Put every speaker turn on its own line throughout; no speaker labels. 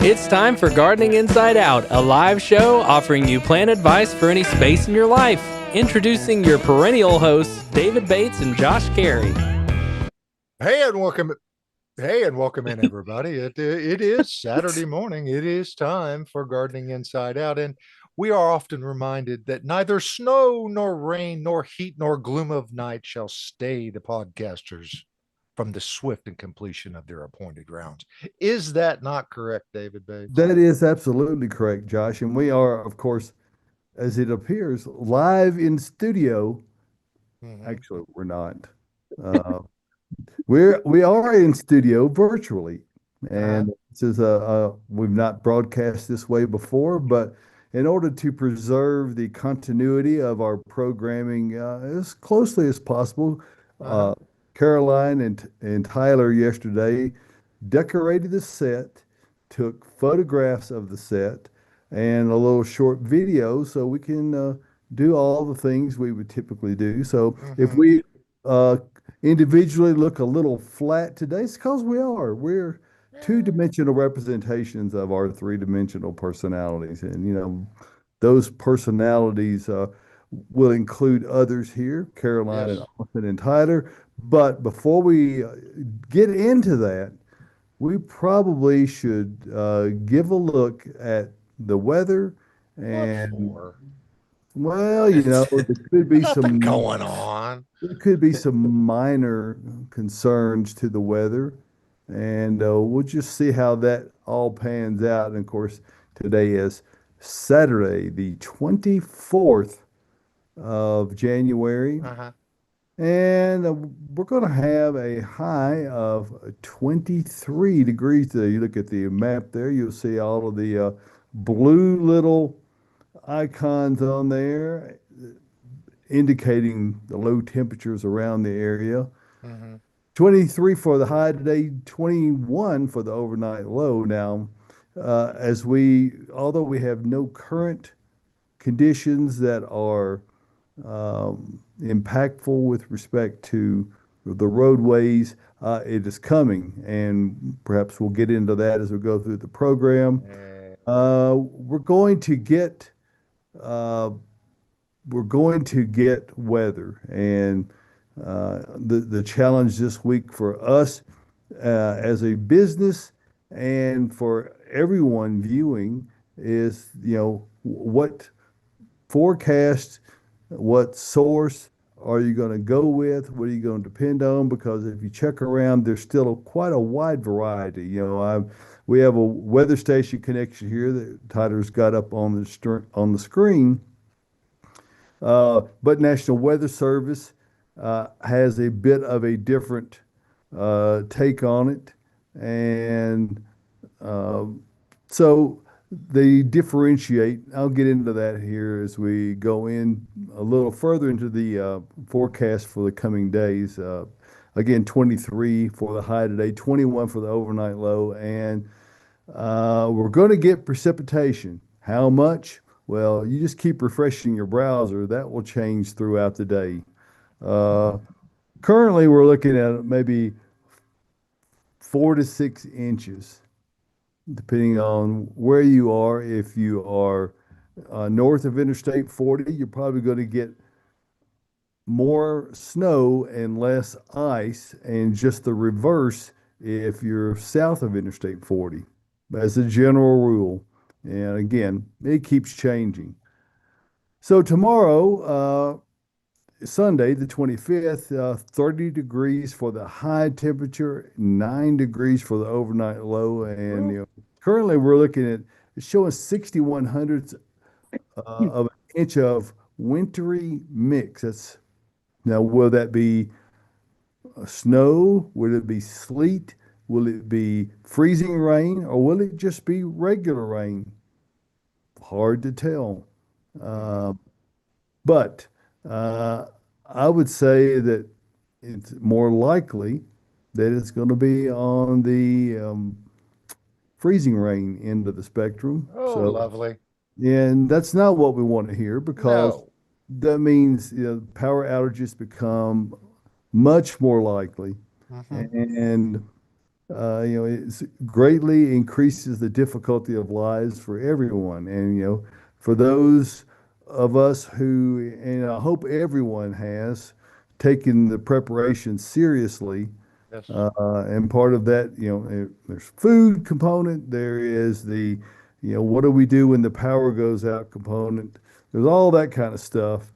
It's time for Gardening Inside Out, a live show offering you plant advice for any space in your life. Introducing your perennial hosts, David Bates and Josh Carey.
Hey, and welcome in, everybody. It is Saturday morning. It is time for Gardening Inside Out, and we are often reminded that neither snow nor rain nor heat nor gloom of night shall stay the podcasters from the swift and completion of their appointed rounds. Is that not correct, David Bates?
That is absolutely correct, Josh. And we are, of course, as it appears, live in studio. Actually, we're not. We are in studio virtually, and this is we've not broadcast this way before, but in order to preserve the continuity of our programming as closely as possible, Caroline and Tyler yesterday decorated the set, took photographs of the set, and a little short video so we can do all the things we would typically do. So if we individually look a little flat today, it's because we're two-dimensional representations of our three-dimensional personalities. And, those personalities will include others here, Caroline and Austin and Tyler. But before we get into that, we probably should give a look at the weather and, well, there could be some
going on.
There could be some minor concerns to the weather, and we'll just see how that all pans out. And of course, today is Saturday, the 24th of January. And we're going to have a high of 23 degrees today. You look at the map there, you'll see all of the blue little icons on there indicating the low temperatures around the area. 23 for the high today, 21 for the overnight low. Now, although we have no current conditions that are impactful with respect to the roadways, it is coming, and perhaps we'll get into that as we go through the program. We're going to get weather, and the challenge this week for us as a business and for everyone viewing is, what forecast, what source are you going to go with? What are you going to depend on? Because if you check around, there's still quite a wide variety. We have a weather station connection here that Tyler's got up on the screen. But National Weather Service has a bit of a different take on it. And so they differentiate. I'll get into that here as we go in a little further into the forecast for the coming days. Again, 23 for the high today, 21 for the overnight low, and we're going to get precipitation. How much? Well, you just keep refreshing your browser. That will change throughout the day. Currently, we're looking at maybe 4 to 6 inches, depending on where you are. If you are north of Interstate 40, you're probably going to get more snow and less ice, and just the reverse if you're south of Interstate 40, as a general rule. And again, it keeps changing. So tomorrow, Sunday, the 25th, 30 degrees for the high temperature, 9 degrees for the overnight low. And currently we're looking at, it's showing 6,100ths of an inch of wintry mix. Now, will that be snow? Will it be sleet? Will it be freezing rain? Or will it just be regular rain? Hard to tell. But I would say that it's more likely that it's going to be on the freezing rain end of the spectrum.
Oh, so lovely.
And that's not what we want to hear, because that means power outages become much more likely. And it greatly increases the difficulty of lives for everyone. And, for those of us who, and I hope everyone has taken the preparation seriously.
Yes.
And part of that, there's food component. There is the, what do we do when the power goes out component. There's all that kind of stuff.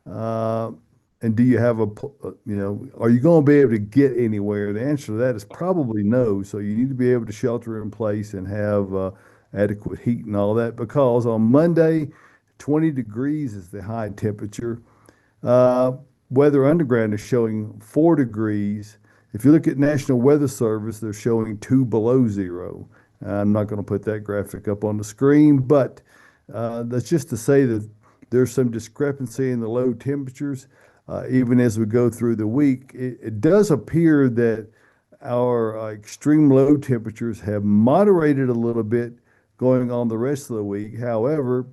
And do you have are you going to be able to get anywhere? The answer to that is probably no. So you need to be able to shelter in place and have adequate heat and all that, because on Monday, 20 degrees is the high temperature. Weather Underground is showing 4 degrees. If you look at National Weather Service, they're showing 2 below zero. I'm not going to put that graphic up on the screen, but that's just to say that there's some discrepancy in the low temperatures. Even as we go through the week, it does appear that our extreme low temperatures have moderated a little bit going on the rest of the week. However,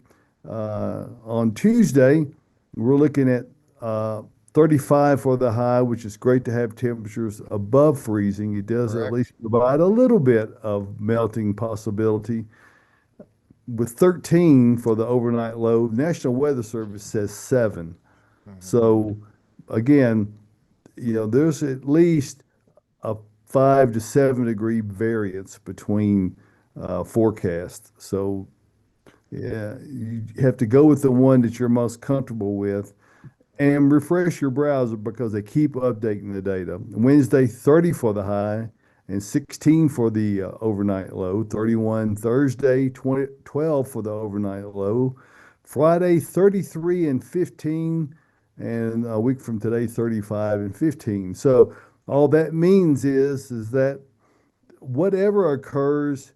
on Tuesday, we're looking at 35 for the high, which is great to have temperatures above freezing. It does
Correct.
at least provide a little bit of melting possibility. With 13 for the overnight low, National Weather Service says 7. So again, there's at least a 5 to 7 degree variance between forecasts. So yeah, you have to go with the one that you're most comfortable with, and refresh your browser because they keep updating the data. Wednesday, 30 for the high and 16 for the overnight low. 31 Thursday, 12 for the overnight low. Friday, 33 and 15. And a week from today, 35 and 15. So all that means is that whatever occurs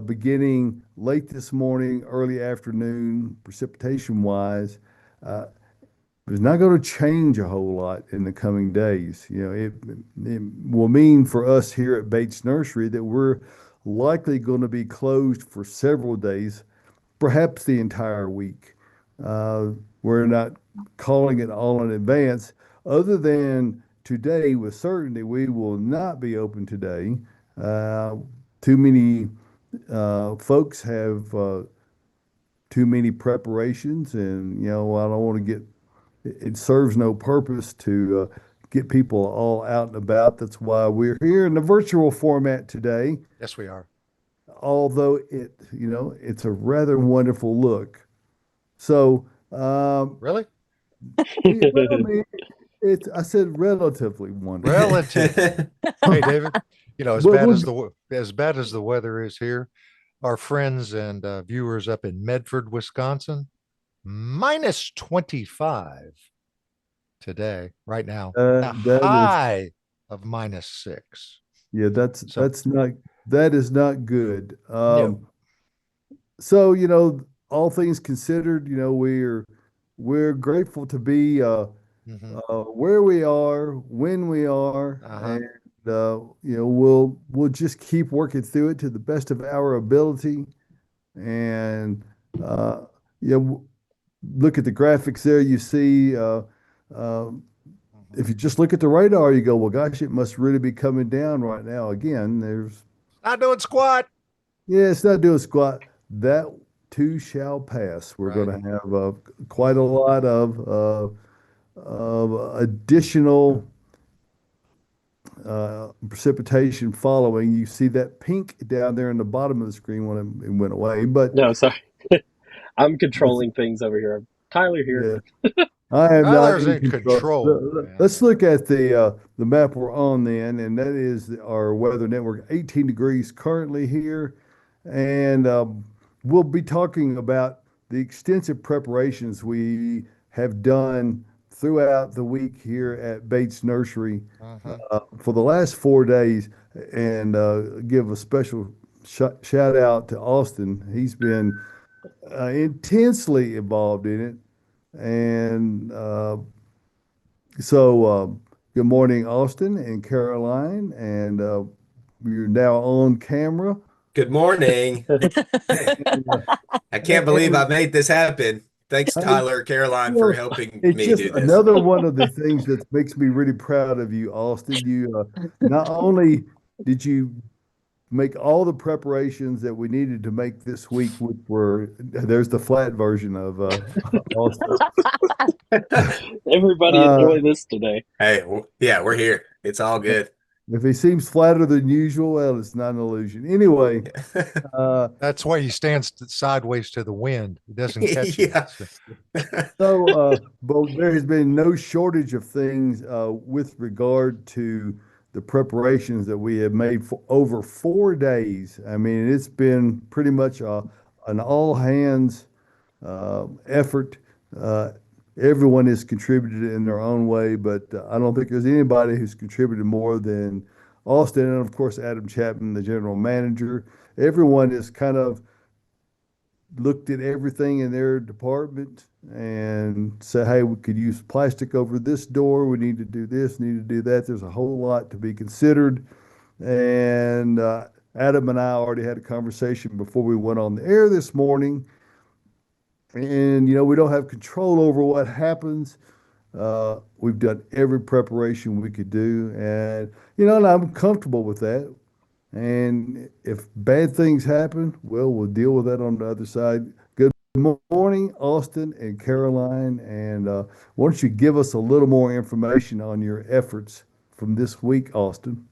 beginning late this morning, early afternoon, precipitation-wise, it's not going to change a whole lot in the coming days. It will mean for us here at Bates Nursery that we're likely going to be closed for several days, perhaps the entire week. We're not calling it all in advance, other than today with certainty we will not be open today. Too many folks have too many preparations, and I don't want to get, it serves no purpose to get people all out and about. That's why we're here in the virtual format today,
Yes, we are.
although it's a rather wonderful look. So
Really?
well, I mean, I said relatively wonderful.
Relative. Hey, David, as
Well,
bad
we'll-
as bad as the weather is here, our friends and viewers up in Medford, Wisconsin, minus 25 today, right now. A
that is,
high of minus 6.
yeah,
So-
that is not good.
No.
So, all things considered, we're grateful to be
Mhm.
where we are, when we are,
Uh-huh.
and we'll just keep working through it to the best of our ability. And look at the graphics there. You see, if you just look at the radar, you go, well, gosh, it must really be coming down right now. Again,
Not doing squat.
it's not doing squat. That too shall pass. We're
Right.
going to have quite a lot of additional precipitation following. You see that pink down there in the bottom of the screen when it went away. But
No, sorry. I'm controlling things over here. Tyler here.
yeah, I am not
Tyler's
in
in control, man.
Let's look at the map we're on then, and that is our weather network. 18 degrees currently here, and we'll be talking about the extensive preparations we have done throughout the week here at Bates Nursery for the last 4 days, and give a special shout out to Austin. He's been intensely involved in it. And so good morning, Austin and Caroline. And you're now on camera.
Good morning. I can't believe I made this happen. Thanks, Tyler, Caroline, for helping
It's
me
just
do this.
another one of the things that makes me really proud of you, Austin. You not only did you make all the preparations that we needed to make this week, which were, there's the flat version of Austin.
Everybody enjoy this today.
Hey, yeah, we're here. It's all good.
If he seems flatter than usual, well, it's not an illusion. Anyway,
That's why he stands sideways to the wind. He doesn't catch
Yeah.
it.
but there has been no shortage of things with regard to the preparations that we have made for over 4 days. I mean, it's been pretty much an all hands effort. Everyone has contributed in their own way, but I don't think there's anybody who's contributed more than Austin and, of course, Adam Chapman, the general manager. Everyone has kind of looked at everything in their department and said, hey, we could use plastic over this door. We need to do this, need to do that. There's a whole lot to be considered. And Adam and I already had a conversation before we went on the air this morning. And, we don't have control over what happens. We've done every preparation we could do. And, and I'm comfortable with that. And if bad things happen, well, we'll deal with that on the other side. Good morning, Austin and Caroline. And why don't you give us a little more information on your efforts from this week, Austin?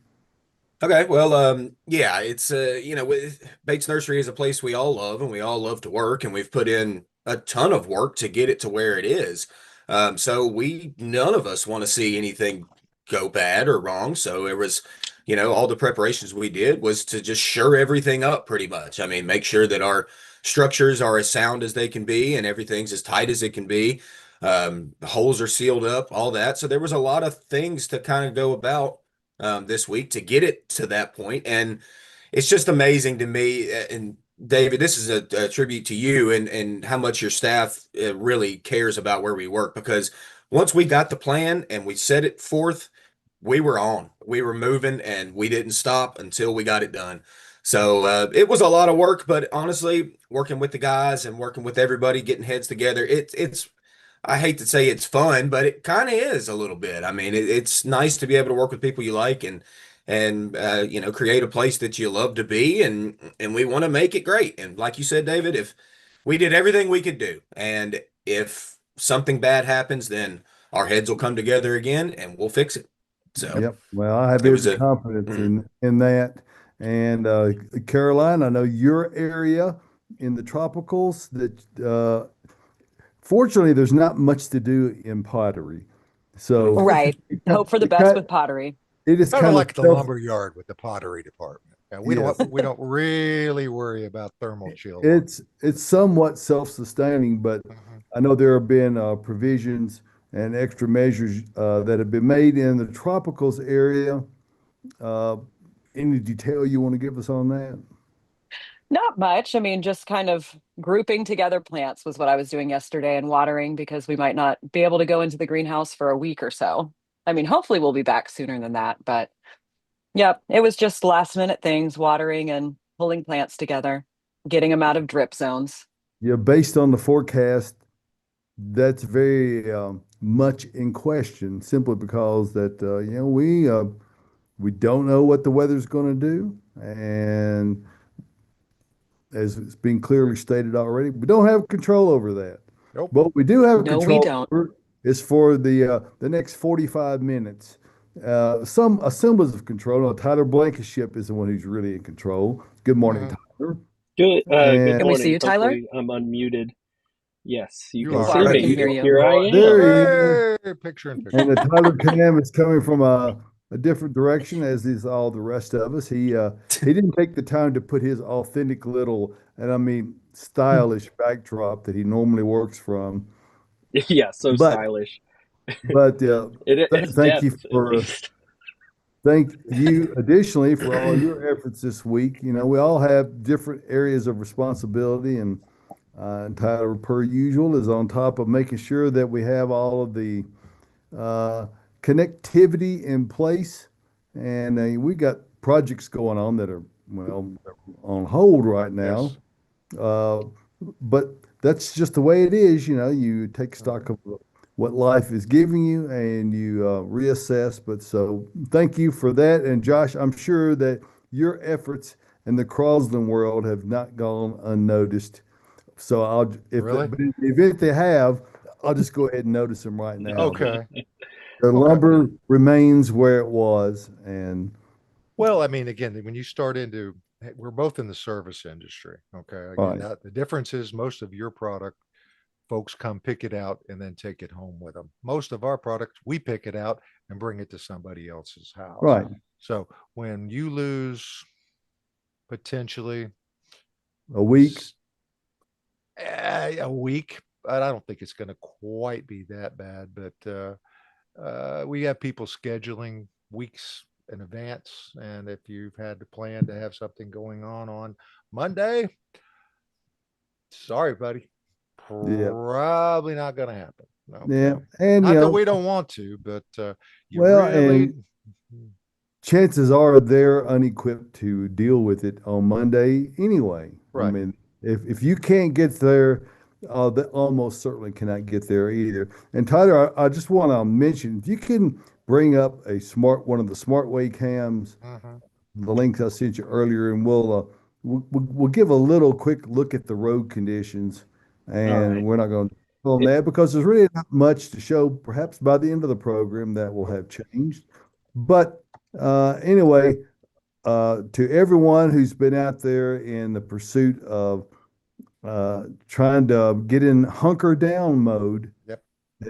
Okay, well, yeah, it's Bates Nursery is a place we all love and we all love to work, and we've put in a ton of work to get it to where it is. So none of us want to see anything go bad or wrong. So it was, all the preparations we did was to just shore everything up pretty much. I mean, make sure that our structures are as sound as they can be and everything's as tight as it can be. The holes are sealed up, all that. So there was a lot of things to kind of go about this week to get it to that point. And it's just amazing to me. And David, this is a tribute to you and how much your staff really cares about where we work, because once we got the plan and we set it forth, we were moving and we didn't stop until we got it done. So it was a lot of work, but honestly, working with the guys and working with everybody, getting heads together, it's I hate to say it's fun, but it kind of is a little bit. I mean, it's nice to be able to work with people you like and create a place that you love to be, and we want to make it great. And like you said, David, if we did everything we could do, and if something bad happens, then our heads will come together again and we'll fix it. So,
yep. Well, I have every confidence in that. And Caroline, I know your area in the tropicals that fortunately there's not much to do in pottery. So
right. Hope for the best with pottery.
It is kind of like the lumber yard with the pottery department. We don't really worry about thermal chill.
It's somewhat self-sustaining, but I know there have been provisions and extra measures that have been made in the tropicals area. Any detail you want to give us on that?
Not much. I mean, just kind of grouping together plants was what I was doing yesterday, and watering, because we might not be able to go into the greenhouse for a week or so. I mean, hopefully we'll be back sooner than that, but yeah, it was just last minute things, watering and pulling plants together, getting them out of drip zones.
Yeah, based on the forecast, that's very much in question, simply because that we don't know what the weather's going to do, and as it's been clearly stated already, we don't have control over that.
Nope.
But we do have
No,
control
we don't.
over is for the next 45 minutes. Some semblance of control. No, Tyler Blankenship is the one who's really in control. Good morning, Tyler.
Good morning.
Can we see you, Tyler?
Hopefully I'm unmuted. Yes, you
You
can
are.
see
We
me.
can hear you.
Here I am.
There he is.
Picture in picture.
And the Tyler cam is coming from a different direction, as is all the rest of us. He didn't take the time to put his authentic little, and I mean stylish backdrop that he normally works from.
Yeah, so stylish.
But
thank
you additionally for all your efforts this week. We all have different areas of responsibility, and Tyler, per usual, is on top of making sure that we have all of the connectivity in place. And we got projects going on that are, on hold right now.
Yes.
But that's just the way it is. You take stock of what life is giving you and you reassess. But so thank you for that. And Josh, I'm sure that your efforts in the Crosland world have not gone unnoticed. So
Really?
but in the event they have, I'll just go ahead and notice them right now.
Okay.
The
Okay.
lumber remains where it was, and
Well, I mean, again, when you start into, we're both in the service industry. Okay. Again,
right.
the difference is most of your product, folks come pick it out and then take it home with them. Most of our product, we pick it out and bring it to somebody else's house.
Right.
So when you lose potentially
A week.
a week, but I don't think it's going to quite be that bad. But we have people scheduling weeks in advance, and if you've had to plan to have something going on Monday, sorry, buddy,
Yeah.
probably not going to happen.
Yeah.
Okay.
And,
Not that we don't want to, but you
well,
really,
and chances are they're unequipped to deal with it on Monday anyway. I
Right.
mean, if you can't get there, they almost certainly cannot get there either. And Tyler, I just want to mention, if you can bring up one of the SmartWay cams,
Mhm.
the links I sent you earlier, and we'll give a little quick look at the road conditions, and
right.
we're not going to film that because there's really not much to show. Perhaps by the end of the program that will have changed, but anyway, to everyone who's been out there in the pursuit of trying to get in hunker down mode.
Yep.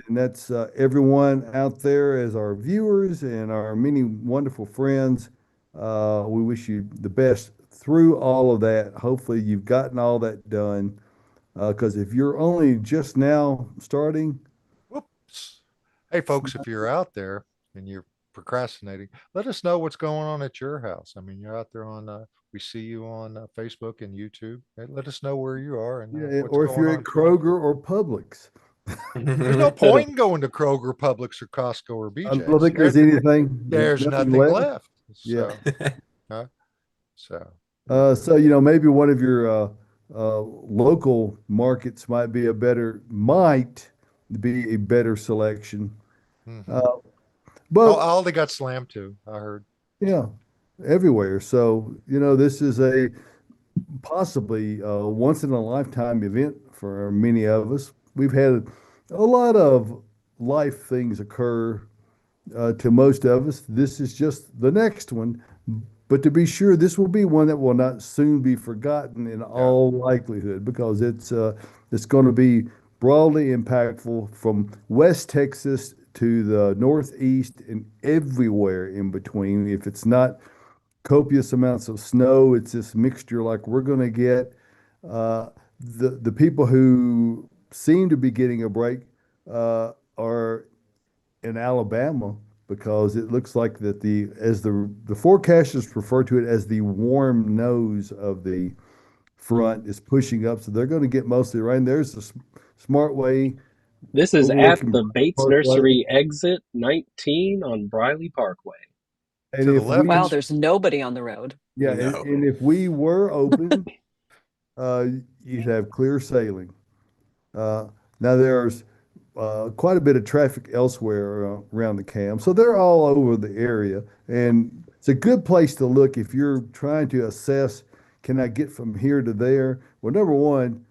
And that's everyone out there as our viewers and our many wonderful friends. We wish you the best through all of that. Hopefully, you've gotten all that done. Because if you're only just now starting,
Whoops. Hey, folks, if you're out there and you're procrastinating, let us know what's going on at your house. I mean, you're out there we see you on Facebook and YouTube. Hey, let us know where you are and what's
or if
going
you're
on.
at Kroger or Publix,
There's no point in going to Kroger, Publix, or Costco or
I don't
BJ's.
think there's anything.
There's nothing left.
Yeah.
So,
So maybe one of your local markets might be a better selection.
mhm.
But
Aldi got slammed too, I heard.
yeah, everywhere. So this is a possibly once in a lifetime event for many of us. We've had a lot of life things occur to most of us. This is just the next one. But to be sure, this will be one that will not soon be forgotten in all likelihood because it's going to be broadly impactful from West Texas to the Northeast and everywhere in between. If it's not copious amounts of snow, it's this mixture like we're going to get. The people who seem to be getting a break are in Alabama because it looks like that the forecasters refer to it as the warm nose of the front is pushing up, so they're going to get mostly rain. There's the SmartWay.
This is at
overlooking
the Bates
Parkway.
Nursery exit 19 on Briley Parkway.
And
To the
if
left.
Wow, there's nobody on the road.
yeah,
No.
and if we were open, you'd have clear sailing. Now there's quite a bit of traffic elsewhere around the cam, so they're all over the area, and it's a good place to look if you're trying to assess, can I get from here to there? Well, number one,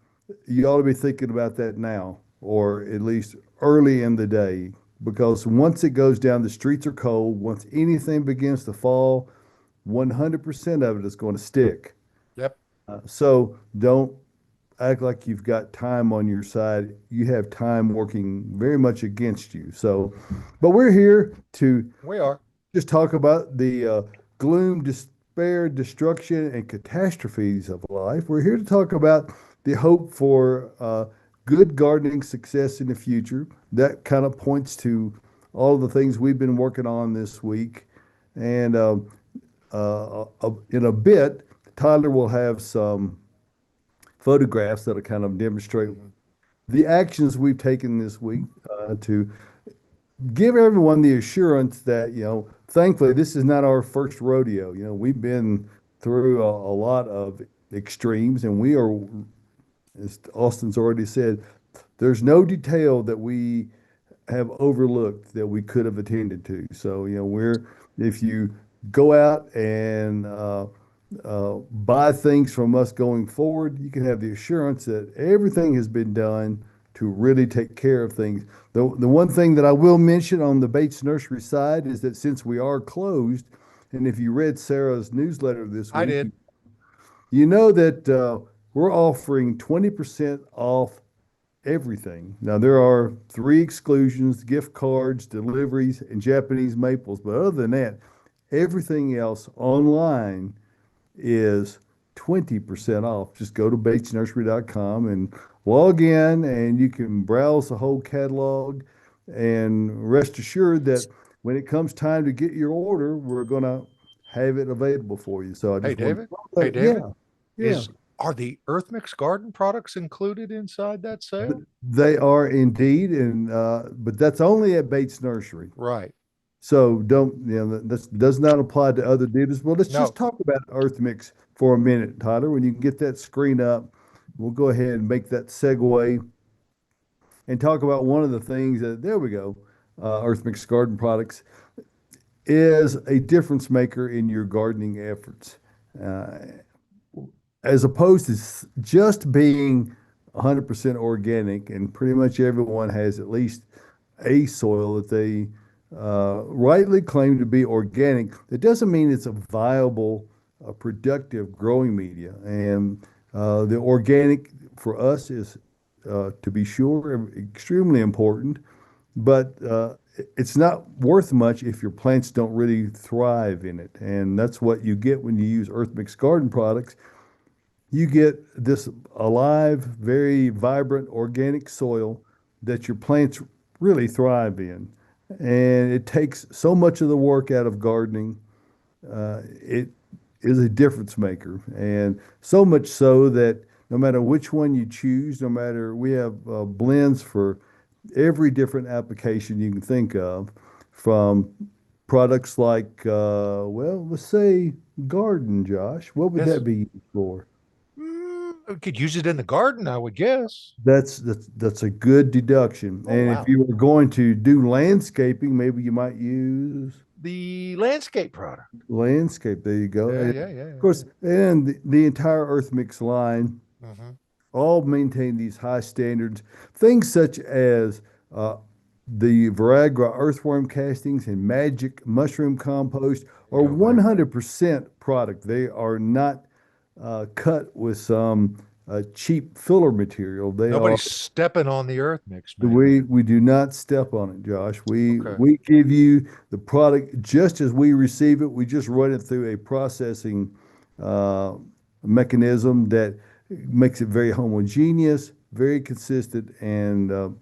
you ought to be thinking about that now, or at least early in the day, because once it goes down, the streets are cold. Once anything begins to fall, 100% of it is going to stick.
Yep.
So don't act like you've got time on your side. You have time working very much against you. So, but we're here to
We are.
just talk about the gloom, despair, destruction, and catastrophes of life. We're here to talk about the hope for good gardening success in the future. That kind of points to all of the things we've been working on this week. And in a bit, Tyler will have some photographs that'll kind of demonstrate the actions we've taken this week to give everyone the assurance that, thankfully, this is not our first rodeo. We've been through a lot of extremes, and we are, as Austin's already said, there's no detail that we have overlooked that we could have attended to. So, if you go out and buy things from us going forward, you can have the assurance that everything has been done to really take care of things. The one thing that I will mention on the Bates Nursery side is that since we are closed, and if you read Sarah's newsletter this week,
I did.
you know that we're offering 20% off everything. Now, there are 3 exclusions: gift cards, deliveries, and Japanese maples. But other than that, everything else online is 20% off. Just go to batesnursery.com and log in, and you can browse the whole catalog. And rest assured that when it comes time to get your order, we're going to have it available for you. So I
Hey,
just want
David.
to,
Hey, David.
yeah.
Are the Earth Mix garden products included inside that sale?
They are indeed, and but that's only at Bates Nursery.
Right.
So that does not apply to other dealers. Well, let's
No.
just talk about Earth Mix for a minute, Tyler. When you can get that screen up, we'll go ahead and make that segue and talk about one of the things there we go. Earth Mix Garden Products is a difference maker in your gardening efforts. As opposed to just being 100% organic, and pretty much everyone has at least a soil that they rightly claim to be organic. That doesn't mean it's a viable, productive growing media. And the organic for us is, to be sure, extremely important, but it's not worth much if your plants don't really thrive in it. And that's what you get when you use Earth Mix Garden Products. You get this alive, very vibrant organic soil that your plants really thrive in. And it takes so much of the work out of gardening. It is a difference maker. And so much so that no matter which one you choose, we have blends for every different application you can think of, from products like, let's say garden, Josh. What would
Yes.
that be used for?
We could use it in the garden, I would guess.
That's a good deduction.
Oh,
And
wow.
if you were going to do landscaping, maybe you might use
The landscape product.
landscape. There you go. And
Yeah.
of course, and the entire Earth Mix line
Mhm.
all maintain these high standards. Things such as the Viragra earthworm castings and Magic mushroom compost are
Go back.
100% product. They are not cut with some cheap filler material. They
Nobody's stepping on the Earth Mix, man.
we do not step on it, Josh.
Okay.
We give you the product just as we receive it. We just run it through a processing mechanism that makes it very homogeneous, very consistent, and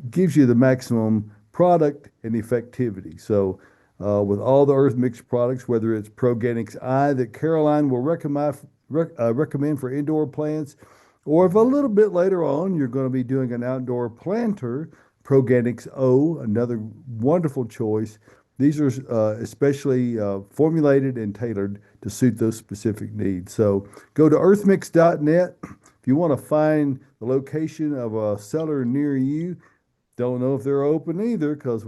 gives you the maximum product and effectivity. So, with all the Earth Mix products, whether it's Proganics I that Caroline will recommend for indoor plants, or if a little bit later on you're going to be doing an outdoor planter, Proganics O, another wonderful choice. These are especially formulated and tailored to suit those specific needs. So go to earthmix.net if you want to find the location of a seller near you. Don't know if they're open either, because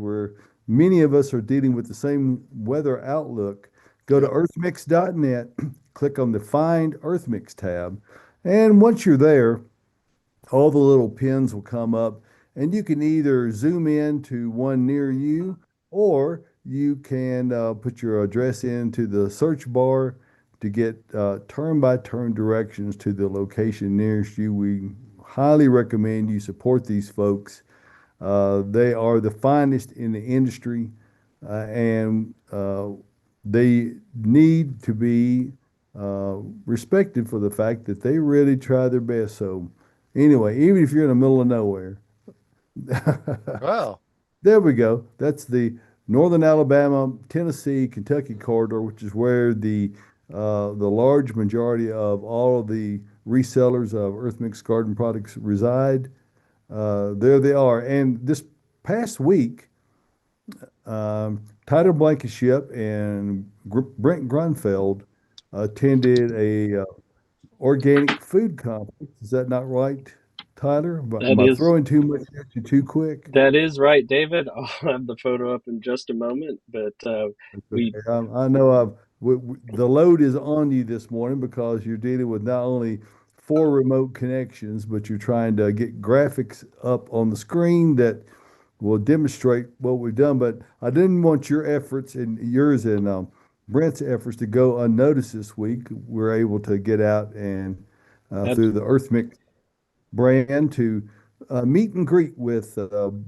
many of us are dealing with the same weather outlook. Go to earthmix.net, click on the Find Earth Mix tab, and once you're there, all the little pins will come up, and you can either zoom in to one near you, or you can put your address into the search bar to get turn-by-turn directions to the location nearest you. We highly recommend you support these folks. They are the finest in the industry, and they need to be respected for the fact that they really try their best. So, anyway, even if you're in the middle of nowhere,
Well,
there we go. That's the Northern Alabama, Tennessee, Kentucky corridor, which is where the large majority of all of the resellers of Earth Mix Garden Products reside. There they are. And this past week, Tyler Blankenship and Brent Grunfeld attended a organic food conference. Is that not right, Tyler? Am
That
I
is
throwing too much at you too quick?
that is right, David. I'll have the photo up in just a moment, but we
Okay. I know the load is on you this morning because you're dealing with not only four remote connections, but you're trying to get graphics up on the screen that will demonstrate what we've done. But I didn't want your efforts and yours and Brent's efforts to go unnoticed this week. We're able to get out and
that
through the EarthMix brand to meet and greet with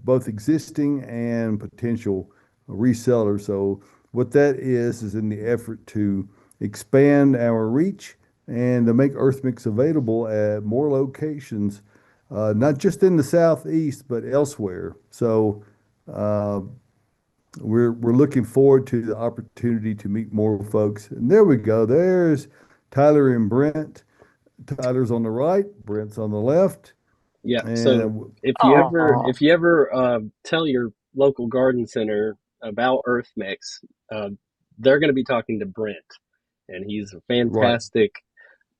both existing and potential resellers. So what that is in the effort to expand our reach and to make EarthMix available at more locations, not just in the Southeast, but elsewhere. So uh, we're looking forward to the opportunity to meet more folks. And there we go. There's Tyler and Brent. Tyler's on the right, Brent's on the left.
yeah. So
And
Oh,
if you ever tell your local garden center about EarthMix, uh, they're going to be talking to Brent, and he's a
right.
fantastic,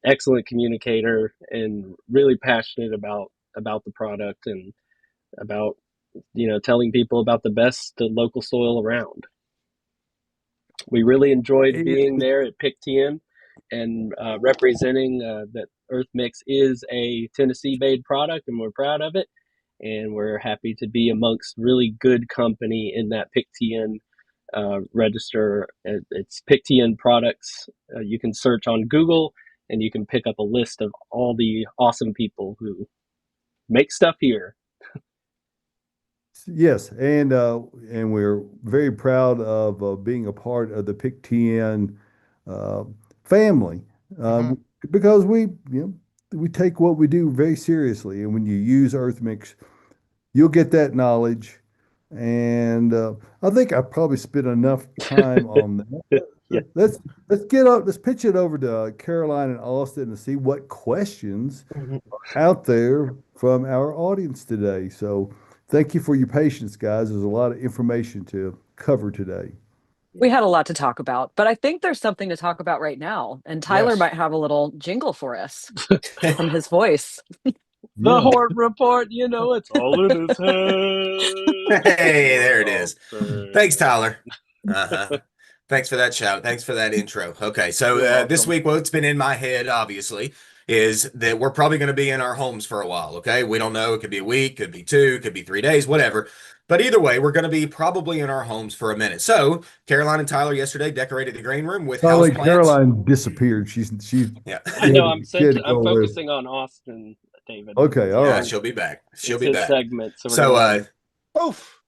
excellent communicator and really passionate about the product and about telling people about the best local soil around. We really enjoyed being there at PIC-TN and representing that EarthMix is a Tennessee-made product, and we're proud of it. And we're happy to be amongst really good company in that PIC-TN register. It's PIC-TN products. You can search on Google, and you can pick up a list of all the awesome people who make stuff here.
Yes, and we're very proud of being a part of the PIC-TN uh, family
Mhm.
because we take what we do very seriously, and when you use EarthMix, you'll get that knowledge. And I think I probably spent enough time on that.
Yeah.
Let's pitch it over to Caroline and Austin and see what questions out there from our audience today. So thank you for your patience, guys. There's a lot of information to cover today.
we had a lot to talk about, but I think there's something to talk about right now. And Tyler
Yes.
might have a little jingle for us from his voice.
The
Yeah.
Horde Report, it's all in his head.
Hey, there it is.
Awesome.
Thanks, Tyler. Uh-huh. Thanks for that shout. Thanks for that intro. Okay, so
You're
this
welcome.
week, what's been in my head, obviously, is that we're probably going to be in our homes for a while. Okay, we don't know. It could be a week, could be two, could be 3 days, whatever. But either way, we're going to be probably in our homes for a minute. So Caroline and Tyler yesterday decorated the green room with
By the way,
houseplants.
Caroline disappeared. She's
Yeah.
I know.
she had to
I'm
go away.
focusing on Austin, David.
Okay, all
Yeah,
right.
she'll be back. She'll
It's
be
his
back.
segment, so we're
So,
gonna
Oof.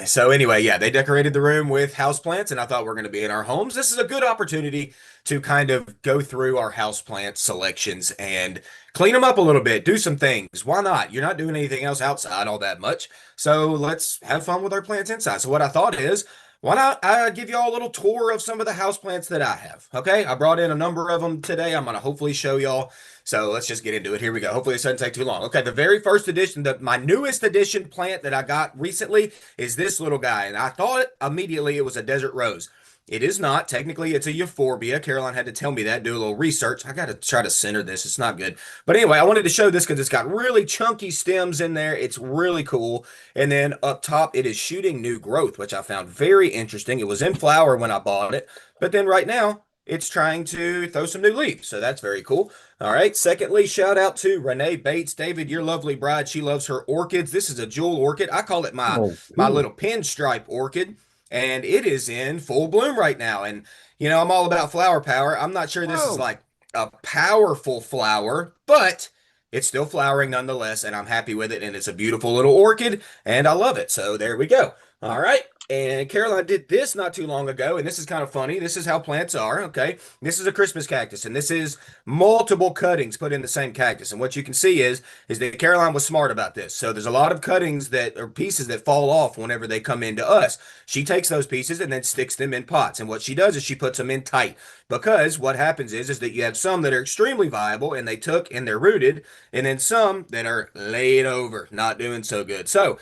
So anyway, yeah, they decorated the room with houseplants, and I thought we're going to be in our homes. This is a good opportunity to kind of go through our houseplant selections and clean them up a little bit, do some things. Why not? You're not doing anything else outside all that much. So let's have fun with our plants inside. So what I thought is, why not give you all a little tour of some of the houseplants that I have? Okay, I brought in a number of them today. I'm going to hopefully show y'all. So let's just get into it. Here we go. Hopefully this doesn't take too long. Okay, the very first edition, my newest edition plant that I got recently is this little guy. And I thought immediately it was a desert rose. It is not. Technically, it's a euphorbia. Caroline had to tell me that, do a little research. I got to try to center this. It's not good. But anyway, I wanted to show this because it's got really chunky stems in there. It's really cool. And then up top, it is shooting new growth, which I found very interesting. It was in flower when I bought it. But then right now, it's trying to throw some new leaves. So that's very cool. All right. Secondly, shout out to Renee Bates. David, your lovely bride. She loves her orchids. This is a jewel orchid. I call it my
Oh,
my
cool.
little pinstripe orchid, and it is in full bloom right now. And I'm all about flower power. I'm not sure this is
Whoa.
like a powerful flower, but it's still flowering nonetheless, and I'm happy with it. And it's a beautiful little orchid, and I love it. So there we go. All right. And Caroline did this not too long ago, and this is kind of funny. This is how plants are, okay? This is a Christmas cactus, and this is multiple cuttings put in the same cactus. And what you can see is that Caroline was smart about this. So there's a lot of cuttings that or pieces that fall off whenever they come into us. She takes those pieces and then sticks them in pots. And what she does is she puts them in tight, because what happens is that you have some that are extremely viable and they took and they're rooted, and then some that are laid over, not doing so good. So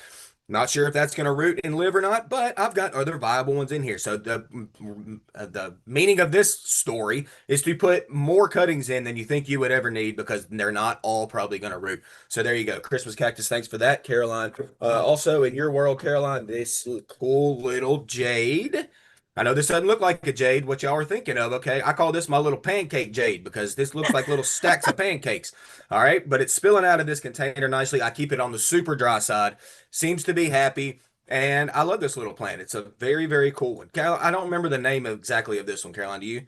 Not sure if that's going to root and live or not, but I've got other viable ones in here. So the meaning of this story is to put more cuttings in than you think you would ever need because they're not all probably going to root. So there you go. Christmas cactus. Thanks for that, Caroline. Also in your world, Caroline, this cool little jade. I know this doesn't look like a jade, what y'all are thinking of. Okay. I call this my little pancake jade because this looks like little stacks of pancakes. All right. But it's spilling out of this container nicely. I keep it on the super dry side. Seems to be happy. And I love this little plant. It's a very, very cool one. I don't remember the name exactly of this one, Caroline. Do you?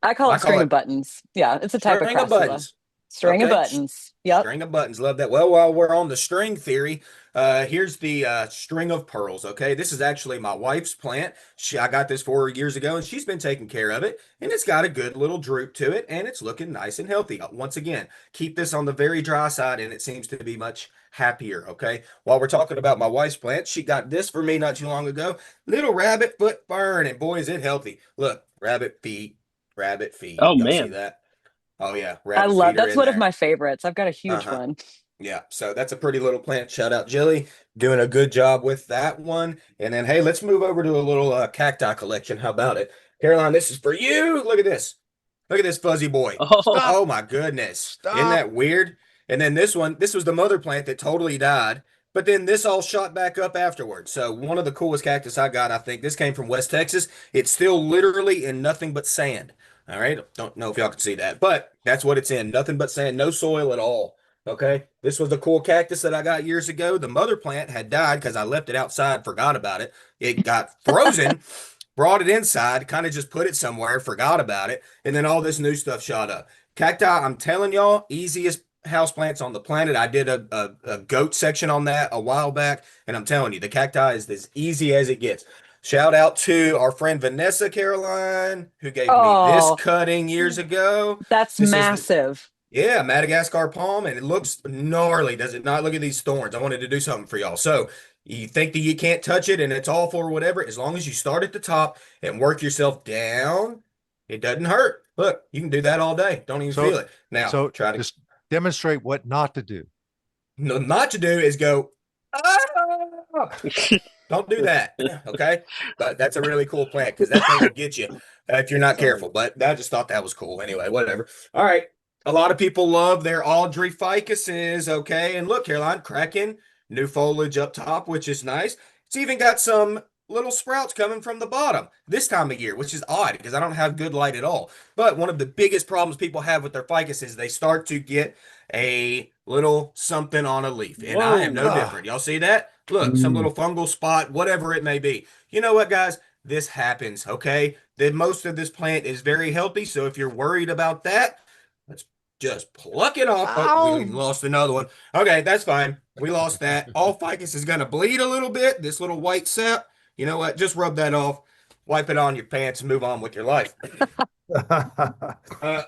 I call
I
it
call
string
it
of buttons. Yeah, it's a type of
string of
crassula.
buttons.
String of
Okay.
buttons. Yep.
String of buttons. Love that. Well, while we're on the string theory, here's the string of pearls. Okay. This is actually my wife's plant. I got this 4 years ago and she's been taking care of it. And it's got a good little droop to it and it's looking nice and healthy. Once again, keep this on the very dry side and it seems to be much happier. Okay. While we're talking about my wife's plant, she got this for me not too long ago. Little rabbit foot fern. And boy, is it healthy. Look, rabbit feet, rabbit feet.
Oh,
Y'all see
man.
that? Oh, yeah.
I
Rabbit
love
feet are
that's
in
one of
there.
my favorites. I've got a huge
Uh-huh.
one.
Yeah, so that's a pretty little plant. Shout out Jilly, doing a good job with that one. And then, hey, let's move over to a little cacti collection. How about it? Caroline, this is for you. Look at this. Look at this fuzzy boy.
Oh,
Stop.
Oh my goodness. Isn't
Stop.
that weird? And then this one, this was the mother plant that totally died, but then this all shot back up afterwards. So one of the coolest cactus I got, I think this came from West Texas. It's still literally in nothing but sand. All right. Don't know if y'all can see that, but that's what it's in. Nothing but sand, no soil at all. Okay. This was the cool cactus that I got years ago. The mother plant had died because I left it outside, forgot about it. It got frozen, brought it inside, kind of just put it somewhere, forgot about it. And then all this new stuff shot up. Cacti, I'm telling y'all, easiest houseplants on the planet. I did a goat section on that a while back. And I'm telling you, the cacti is as easy as it gets. Shout out to our friend Vanessa Caroline, who gave me this
Oh,
cutting years ago.
that's
This is the,
massive.
yeah, Madagascar palm, and it looks gnarly, does it not? Look at these thorns. I wanted to do something for y'all. So you think that you can't touch it and it's all for whatever, as long as you start at the top and work yourself down, it doesn't hurt. Look, you can do that all day. Don't even feel
So,
it. Now,
so
try to,
just demonstrate what not to do.
no, not to do is go, ah! Don't do that. Okay. But that's a really cool plant because that thing will get you if you're not careful. But I just thought that was cool. Anyway, whatever. All right. A lot of people love their Audrey ficuses. Okay. And look, Caroline, cracking new foliage up top, which is nice. It's even got some little sprouts coming from the bottom this time of year, which is odd because I don't have good light at all. But one of the biggest problems people have with their ficus is they start to get a little something on a leaf. And I am no
Whoa.
different. Y'all see that? Look, some
Mm.
little fungal spot, whatever it may be. You know what, guys? This happens, okay? Most of this plant is very healthy, so if you're worried about that, let's just pluck it off. Oh, we
Ow.
lost another one. Okay, that's fine. We lost that. All ficus is going to bleed a little bit. This little white sap, you know what? Just rub that off, wipe it on your pants, and move on with your life. Uh,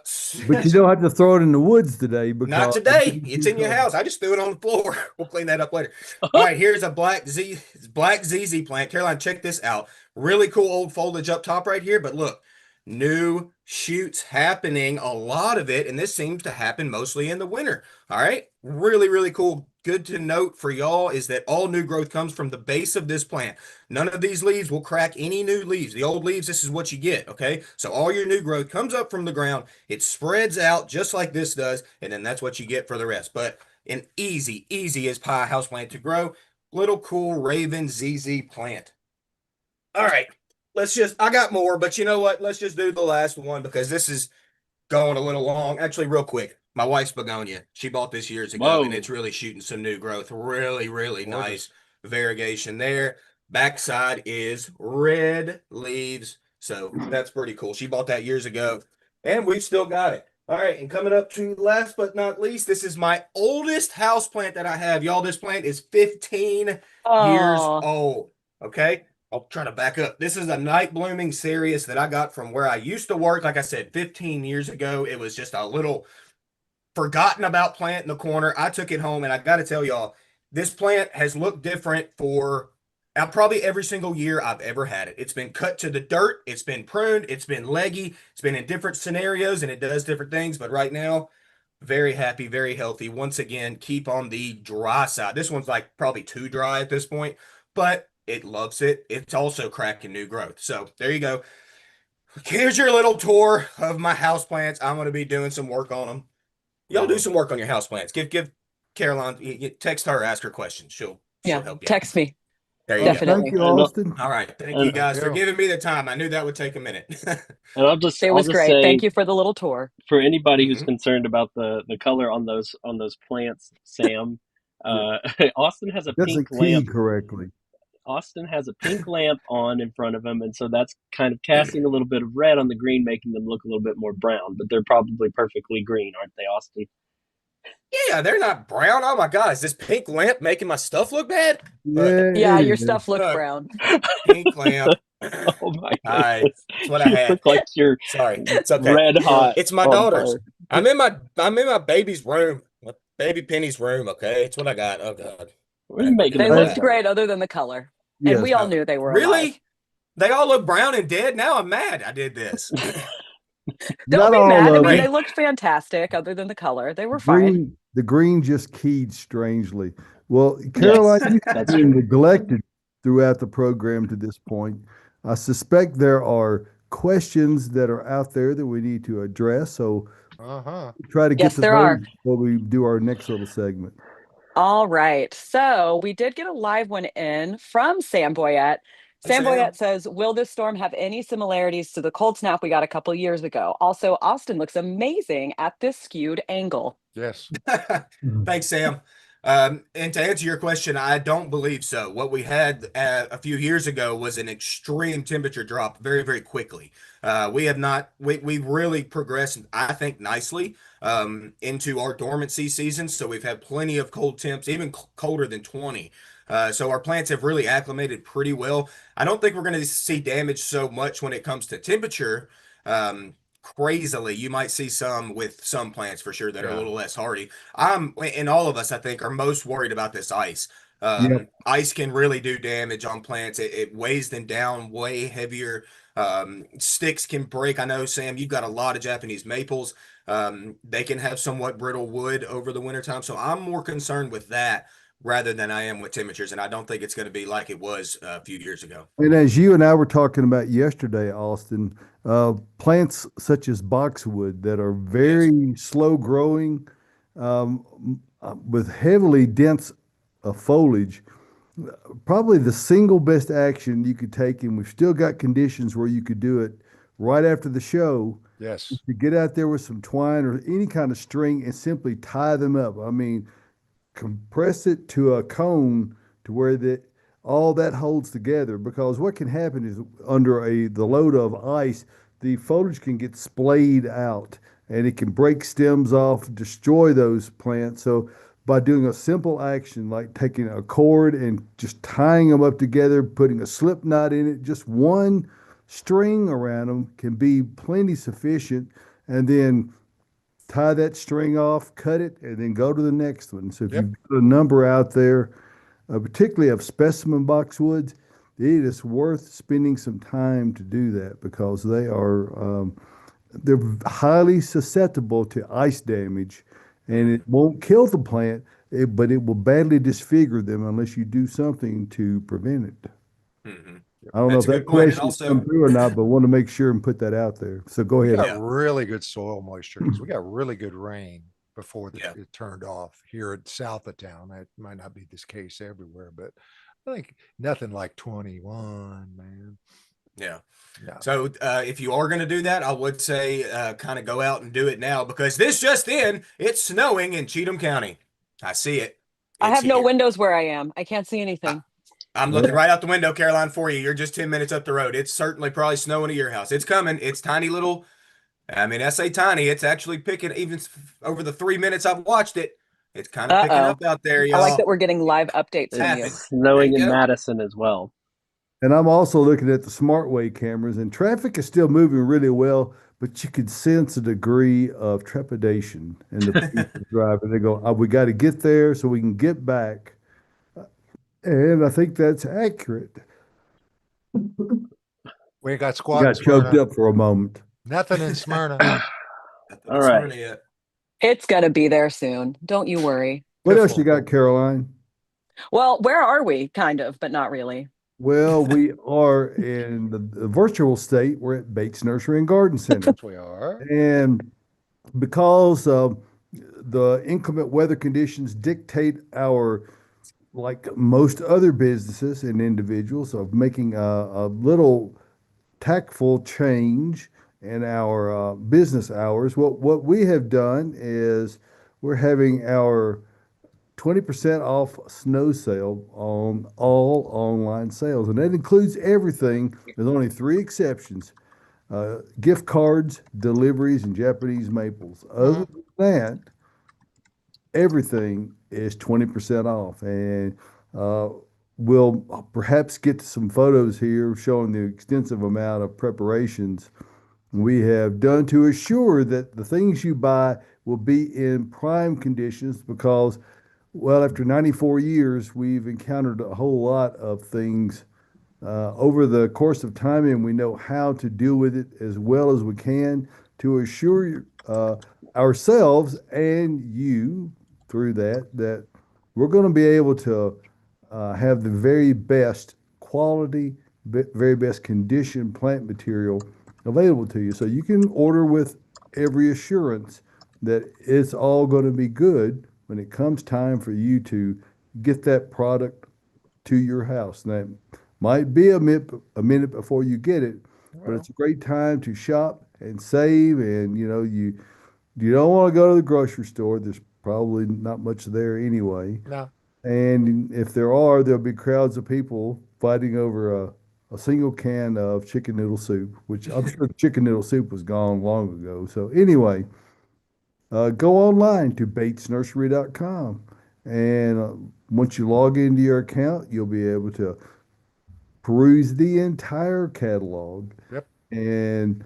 But you don't have to throw it in the woods today because
Not today. It's in your house. I just threw it on the floor. We'll clean that up later. All right, here's a black ZZ plant. Caroline, check this out. Really cool old foliage up top right here. But look, new shoots happening, a lot of it, and this seems to happen mostly in the winter. All right, really, really cool. Good to note for y'all is that all new growth comes from the base of this plant. None of these leaves will crack any new leaves. The old leaves, this is what you get, okay? So all your new growth comes up from the ground. It spreads out just like this does, and then that's what you get for the rest. But an easy, easy as pie houseplant to grow. Little cool Raven ZZ plant. All right, I got more, but you know what? Let's just do the last one because this is going a little long. Actually, real quick, my wife's begonia. She bought this years ago, and
whoa.
it's really shooting some new growth. Really, really
Gorgeous.
nice variegation there. Backside is red leaves, so that's pretty cool. She bought that years ago, and we've still got it. All right, and coming up to last but not least, this is my oldest house plant that I have. Y'all, this plant is 15 years
Oh,
old. Okay. I'll try to back up. This is a night blooming cereus that I got from where I used to work. Like I said, 15 years ago, it was just a little forgotten about plant in the corner. I took it home, and I got to tell y'all, this plant has looked different for probably every single year I've ever had it. It's been cut to the dirt, it's been pruned, it's been leggy, it's been in different scenarios, and it does different things. But right now, very happy, very healthy. Once again, keep on the dry side. This one's like probably too dry at this point, but it loves it. It's also cracking new growth. So there you go. Here's your little tour of my houseplants. I'm going to be doing some work on them. Y'all do some work on your houseplants. Give Caroline, text her, ask her questions. She'll help you.
Text me.
There you
Definitely.
Thank you, Austin.
All right. Thank you guys for giving me the time. I knew that would take a minute.
And I'll just
great.
say,
thank you for the little tour.
For anybody who's concerned about the color on those plants, Sam, Austin has a pink lamp.
Correctly.
Austin has a pink lamp on in front of him, and so that's kind of casting a little bit of red on the green, making them look a little bit more brown. But they're probably perfectly green, aren't they, Austin?
Yeah, they're not brown. Oh my God, is this pink lamp making my stuff look bad?
Yeah, your stuff looks brown.
Pink lamp.
Oh my God.
That's what I had.
Look like you're
it's okay.
Red hot.
It's my daughter's. I'm in my baby's room. My baby Penny's room, okay? It's what I got. Oh God.
They looked great other than the color. Yes. And we all knew they were
really
alive.
They all look brown and dead. Now I'm mad I did this.
Don't be mad. I mean, they looked fantastic other than the color. They were fine.
The green just keyed strangely. Well, Caroline, you've been neglected throughout the program to this point. I suspect there are questions that are out there that we need to address. So try to get to those before we do our next little segment.
All right. So we did get a live one in from Sam Boyette. Sam Boyette says, will this storm have any similarities to the cold snap we got a couple years ago? Also, Austin looks amazing at this skewed angle.
Yes.
Thanks, Sam. And to answer your question, I don't believe so. What we had a few years ago was an extreme temperature drop very, very quickly. We've really progressed, I think, nicely into our dormancy season. So we've had plenty of cold temps, even colder than 20. So our plants have really acclimated pretty well. I don't think we're going to see damage so much when it comes to temperature. Crazily, you might see some with some plants for sure that are a little less hardy. And all of us, I think, are most worried about this ice. Ice can really do damage on plants. It weighs them down way heavier. Sticks can break. I know, Sam, you've got a lot of Japanese maples. They can have somewhat brittle wood over the wintertime. So I'm more concerned with that rather than I am with temperatures. And I don't think it's going to be like it was a few years ago.
And as you and I were talking about yesterday, Austin, plants such as boxwood that are very slow growing with heavily dense foliage, probably the single best action you could take, and we've still got conditions where you could do it right after the show.
Yes.
To get out there with some twine or any kind of string and simply tie them up. I mean, compress it to a cone to where all that holds together, because what can happen is under the load of ice, the foliage can get splayed out and it can break stems off, destroy those plants. So by doing a simple action like taking a cord and just tying them up together, putting a slip knot in it, just one string around them can be plenty sufficient, and then tie that string off, cut it, and then go to the next one. So if you've got a number out there, particularly of specimen boxwoods, it is worth spending some time to do that, because they are they're highly susceptible to ice damage, and it won't kill the plant, but it will badly disfigure them unless you do something to prevent it.
Mm-hmm.
I don't know if that question's come through or not, but want to make sure and put that out there. So go ahead.
We got really good soil moisture because we got really good rain before it turned off here at south of town. That might not be this case everywhere, but I think nothing like 21, man.
Yeah. So if you are going to do that, I would say kind of go out and do it now, because this just in, it's snowing in Cheatham County. I see it.
I have no windows where I am. I can't see anything.
I'm looking right out the window, Caroline, for you. You're just 10 minutes up the road. It's certainly probably snowing at your house. It's coming. It's tiny little. I mean, I say tiny. It's actually picking, even over the 3 minutes I've watched it. It's kind of picking up out there, y'all.
I like that we're getting live updates from you.
It's snowing in Madison as well.
And I'm also looking at the SmartWay cameras, and traffic is still moving really well, but you can sense a degree of trepidation in the people driving. They go, we got to get there so we can get back. And I think that's accurate.
We ain't got squad.
Got choked up for a moment.
Nothing in Smyrna.
All right.
It's gonna be there soon. Don't you worry.
What
Good
else
for
you got,
them.
Caroline?
Well, where are we? Kind of, but not really.
Well, we are in the virtual state. We're at Bates Nursery and Garden Center.
Yes, we are.
And because the inclement weather conditions dictate our, like most other businesses and individuals, of making a little tactful change in our business hours, what we have done is we're having our 20% off snow sale on all online sales. And that includes everything. There's only three exceptions: gift cards, deliveries, and Japanese maples. Other than that, everything is 20% off. And uh, we'll perhaps get to some photos here showing the extensive amount of preparations we have done to assure that the things you buy will be in prime conditions, because, well, after 94 years, we've encountered a whole lot of things over the course of time, and we know how to deal with it as well as we can to assure ourselves and you through that we're going to be able to have the very best quality, very best condition plant material available to you. So you can order with every assurance that it's all going to be good when it comes time for you to get that product to your house. And that might be a minute before you get it, but it's a great time to shop and save. And you don't want to go to the grocery store. There's probably not much there anyway.
No.
And if there are, there'll be crowds of people fighting over a single can of chicken noodle soup, which I'm sure chicken noodle soup was gone long ago. So anyway, go online to batesnursery.com. And once you log into your account, you'll be able to peruse the entire catalog.
Yep.
And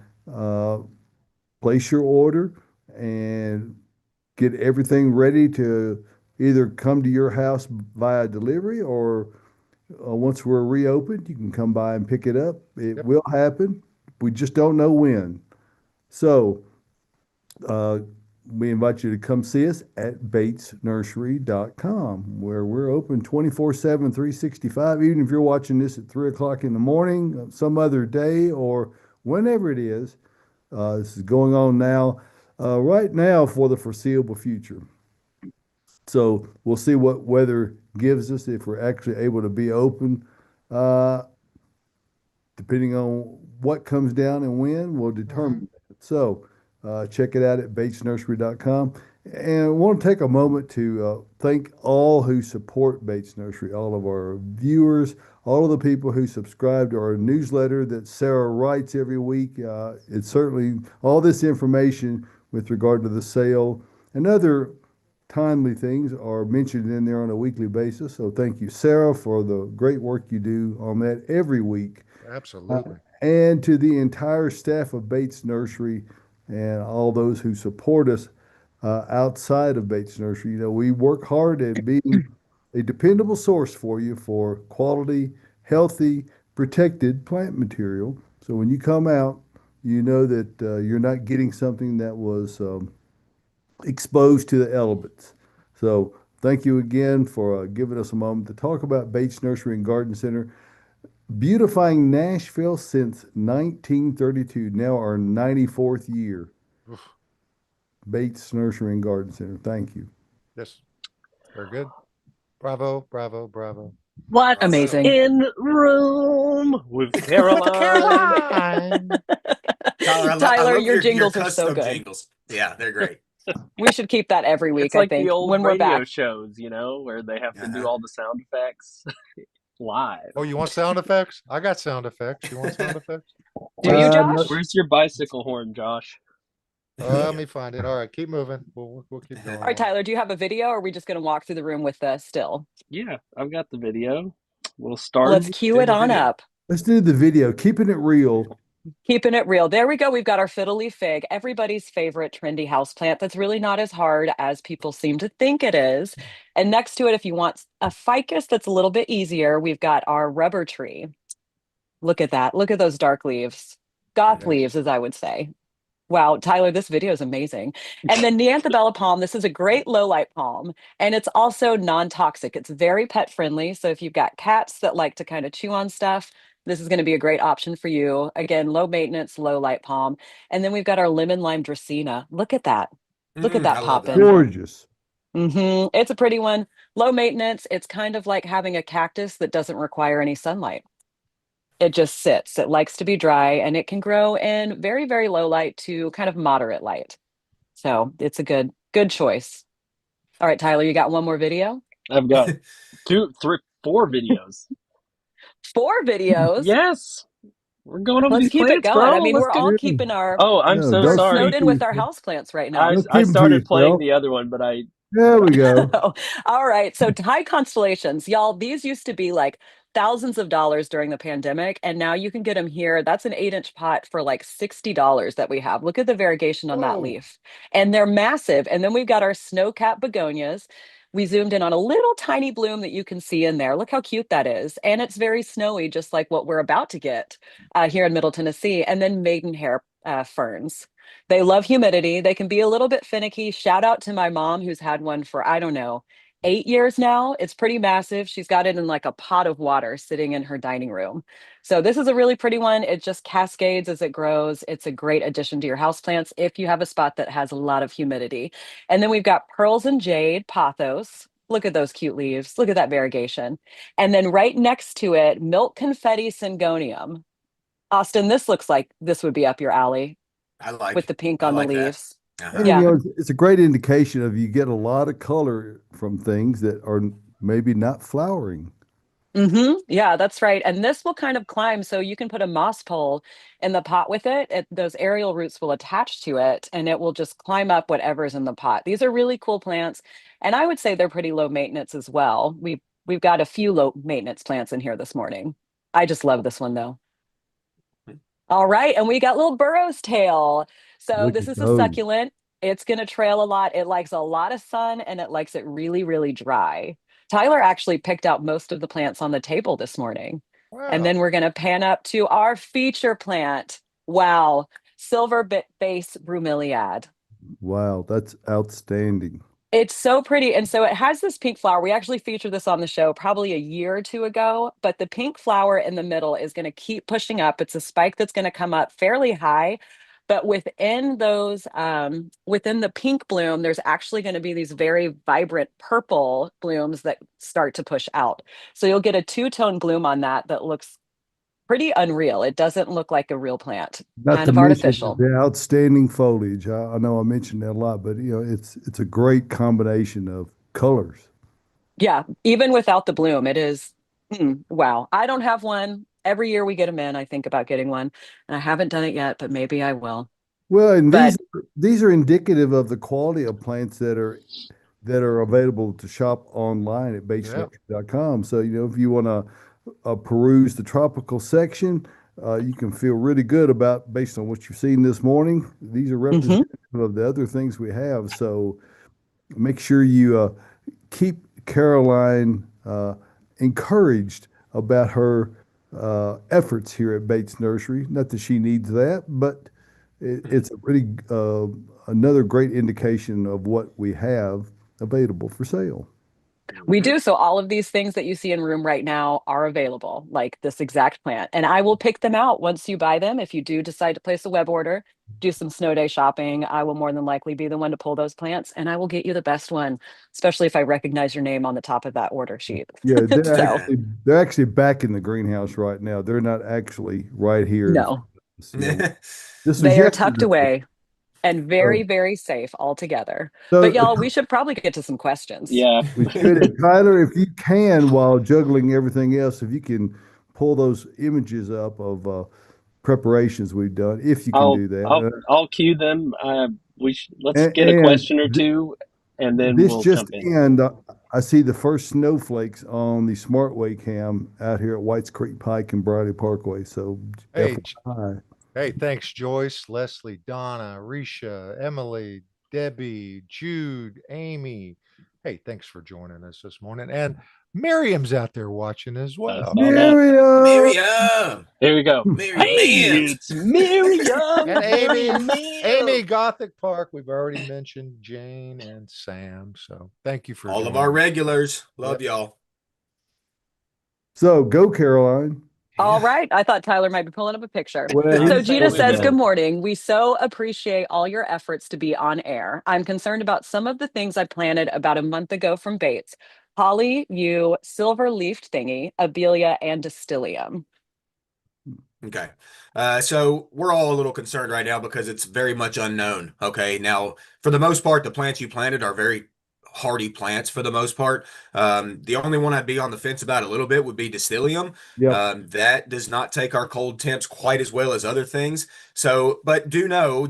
place your order and get everything ready to either come to your house via delivery, or once we're reopened, you can come by and pick it up. It
Yep.
will happen. We just don't know when. So we invite you to come see us at batesnursery.com, where we're open 24/7, 365. Even if you're watching this at 3 o'clock in the morning, some other day, or whenever it is. This is going on now, right now, for the foreseeable future. So we'll see what weather gives us, if we're actually able to be open. Depending on what comes down and when, will determine that. So check it out at batesnursery.com. And I want to take a moment to thank all who support Bates Nursery, all of our viewers, all of the people who subscribe to our newsletter that Sarah writes every week. It's certainly all this information with regard to the sale and other timely things are mentioned in there on a weekly basis. So thank you, Sarah, for the great work you do on that every week.
Absolutely.
And to the entire staff of Bates Nursery and all those who support us outside of Bates Nursery. We work hard at being a dependable source for you for quality, healthy, protected plant material. So when you come out, you know that you're not getting something that was exposed to the elements. So thank you again for giving us a moment to talk about Bates Nursery and Garden Center, beautifying Nashville since 1932, now our 94th year.
Oof.
Bates Nursery and Garden Center. Thank you.
Yes. Very good. Bravo, bravo, bravo.
What's
Amazing.
in room with Caroline?
Tyler, your jingles are so
custom
good.
Jingles. Yeah, they're great.
We should keep that every week,
It's like
I think,
the old
when we're
radio
back.
shows, where they have to do
Uh-huh.
all the sound effects live.
Oh, you want sound effects? I got sound effects. You want sound effects?
Do you,
no-
Josh?
Where's your bicycle horn, Josh?
Let me find it. All right, keep moving. We'll keep going.
All right, Tyler, do you have a video, or are we just going to walk through the room with still?
Yeah, I've got the video. We'll start.
Let's cue
do
it
the
on
video.
up.
Let's do the video, keeping it real.
Keeping it real. There we go. We've got our fiddle leaf fig, everybody's favorite trendy houseplant that's really not as hard as people seem to think it is. And next to it, if you want a ficus that's a little bit easier, we've got our rubber tree. Look at that. Look at those dark leaves. Goth
Yes.
leaves, as I would say. Wow, Tyler, this video is amazing. And then Neanthobella palm, this is a great low light palm, and it's also non-toxic. It's very pet friendly. So if you've got cats that like to kind of chew on stuff, this is going to be a great option for you. Again, low maintenance, low light palm. And then we've got our lemon lime Dracaena. Look at that. Look at
I
that
love that
popping.
one.
Gorgeous.
It's a pretty one. Low maintenance. It's kind of like having a cactus that doesn't require any sunlight. It just sits. It likes to be dry and it can grow in very, very low light to kind of moderate light. So it's a good choice. All right, Tyler, you got one more video?
I've got 2, 3, 4 videos.
4 videos.
Yes. We're going over
Let's
these
keep it
plants,
going.
bro.
I mean,
Let's
we're
get
all
it.
keeping our
Oh, I'm
No,
so
don't
sorry.
snowed
keep
in with
to
our
yourself.
houseplants right
I,
now.
Don't
I
keep 'em to
started playing
yourself.
the other one, but I
There we go.
All right. So high constellations, y'all, these used to be like thousands of dollars during the pandemic, and now you can get them here. That's an 8-inch pot for like $60 that we have. Look at the variegation on that
Whoa.
leaf. And they're massive. And then we've got our snow-capped begonias. We zoomed in on a little tiny bloom that you can see in there. Look how cute that is. And it's very snowy, just like what we're about to get here in Middle Tennessee. And then maidenhair ferns. They love humidity. They can be a little bit finicky. Shout out to my mom, who's had one for, I don't know, 8 years now. It's pretty massive. She's got it in like a pot of water sitting in her dining room. So this is a really pretty one. It just cascades as it grows. It's a great addition to your houseplants if you have a spot that has a lot of humidity. And then we've got pearls and jade pothos. Look at those cute leaves. Look at that variegation. And then right next to it, milk confetti syngonium. Austin, this looks like this would be up your alley with the pink
I
on the
like that.
leaves.
Uh-huh.
And
Yeah.
it's a great indication of you get a lot of color from things that are maybe not flowering.
Yeah, that's right. And this will kind of climb. So you can put a moss pole in the pot with it. Those aerial roots will attach to it and it will just climb up whatever's in the pot. These are really cool plants. And I would say they're pretty low maintenance as well. We've got a few low maintenance plants in here this morning. I just love this one though. All right. And we got little Burrow's tail. So
Look
this
at
is a
those.
succulent. It's going to trail a lot. It likes a lot of sun and it likes it really, really dry. Tyler actually picked out most of the plants on the table this morning. And
Wow.
then we're going to pan up to our feature plant. Wow. Silver base bromeliad.
Wow, that's outstanding.
It's so pretty. And so it has this pink flower. We actually featured this on the show probably a year or two ago, but the pink flower in the middle is going to keep pushing up. It's a spike that's going to come up fairly high. But within those, within the pink bloom, there's actually going to be these very vibrant purple blooms that start to push out. So you'll get a two-tone bloom on that looks pretty unreal. It doesn't look like a real plant,
Not
kind
to
of
mention
artificial.
the outstanding foliage. I know I mentioned that a lot, but it's a great combination of colors.
Yeah, even without the bloom, it is wow. I don't have one. Every year we get them in, I think about getting one, and I haven't done it yet, but maybe I will.
Well, and
But
these are indicative of the quality of plants that are available to shop online at batesnursery.com. So, if you want to peruse the tropical section, you can feel really good about, based on what you've seen this morning, these are representative of the other things we have. So make sure you keep Caroline encouraged about her efforts here at Bates Nursery. Not that she needs that, but it's a really another great indication of what we have available for sale.
we do. So all of these things that you see in room right now are available, like this exact plant. And I will pick them out once you buy them. If you do decide to place a web order, do some snow day shopping, I will more than likely be the one to pull those plants and I will get you the best one, especially if I recognize your name on the top of that order sheet.
Yeah,
So
they're actually back in the greenhouse right now. They're not actually right here.
no,
This was
they are tucked
yesterday.
away and very,
So-
very safe altogether.
So
But y'all, we should probably get to some questions.
yeah.
we should, Tyler, if you can, while juggling everything else, if you can pull those images up of preparations we've done, if you can do that.
I'll cue them. Let's
And-
get a
and
question or two, and then
This
we'll
just
jump in.
in, I see the first snowflakes on the SmartWay cam out here at Whites Creek Pike and Briley Parkway. So,
Hey,
FYI.
Hey, thanks, Joyce, Leslie, Donna, Risha, Emily, Debbie, Jude, Amy. Hey, thanks for joining us this morning. And Miriam's out there watching as well.
saw that.
Miriam!
Miriam,
Here we go.
Miriam,
Hey,
man.
it's Miriam.
And Amy,
Miriam.
Amy Gothic Park. We've already mentioned Jane and Sam. So thank you for
All of
joining
our
us.
regulars. Love y'all.
So go, Caroline.
All
Yeah.
right. I thought Tyler might be pulling up a picture.
Well,
So
he's
Gina
pulling
says,
it
good
up.
morning. We so appreciate all your efforts to be on air. I'm concerned about some of the things I planted about a month ago from Bates. Holly, yew, silver leafed thingy, abelia, and distilium.
Okay. So we're all a little concerned right now because it's very much unknown. Okay. Now, for the most part, the plants you planted are very hardy plants for the most part. The only one I'd be on the fence about a little bit would be Distilium.
Yep.
That does not take our cold temps quite as well as other things. So, but do know,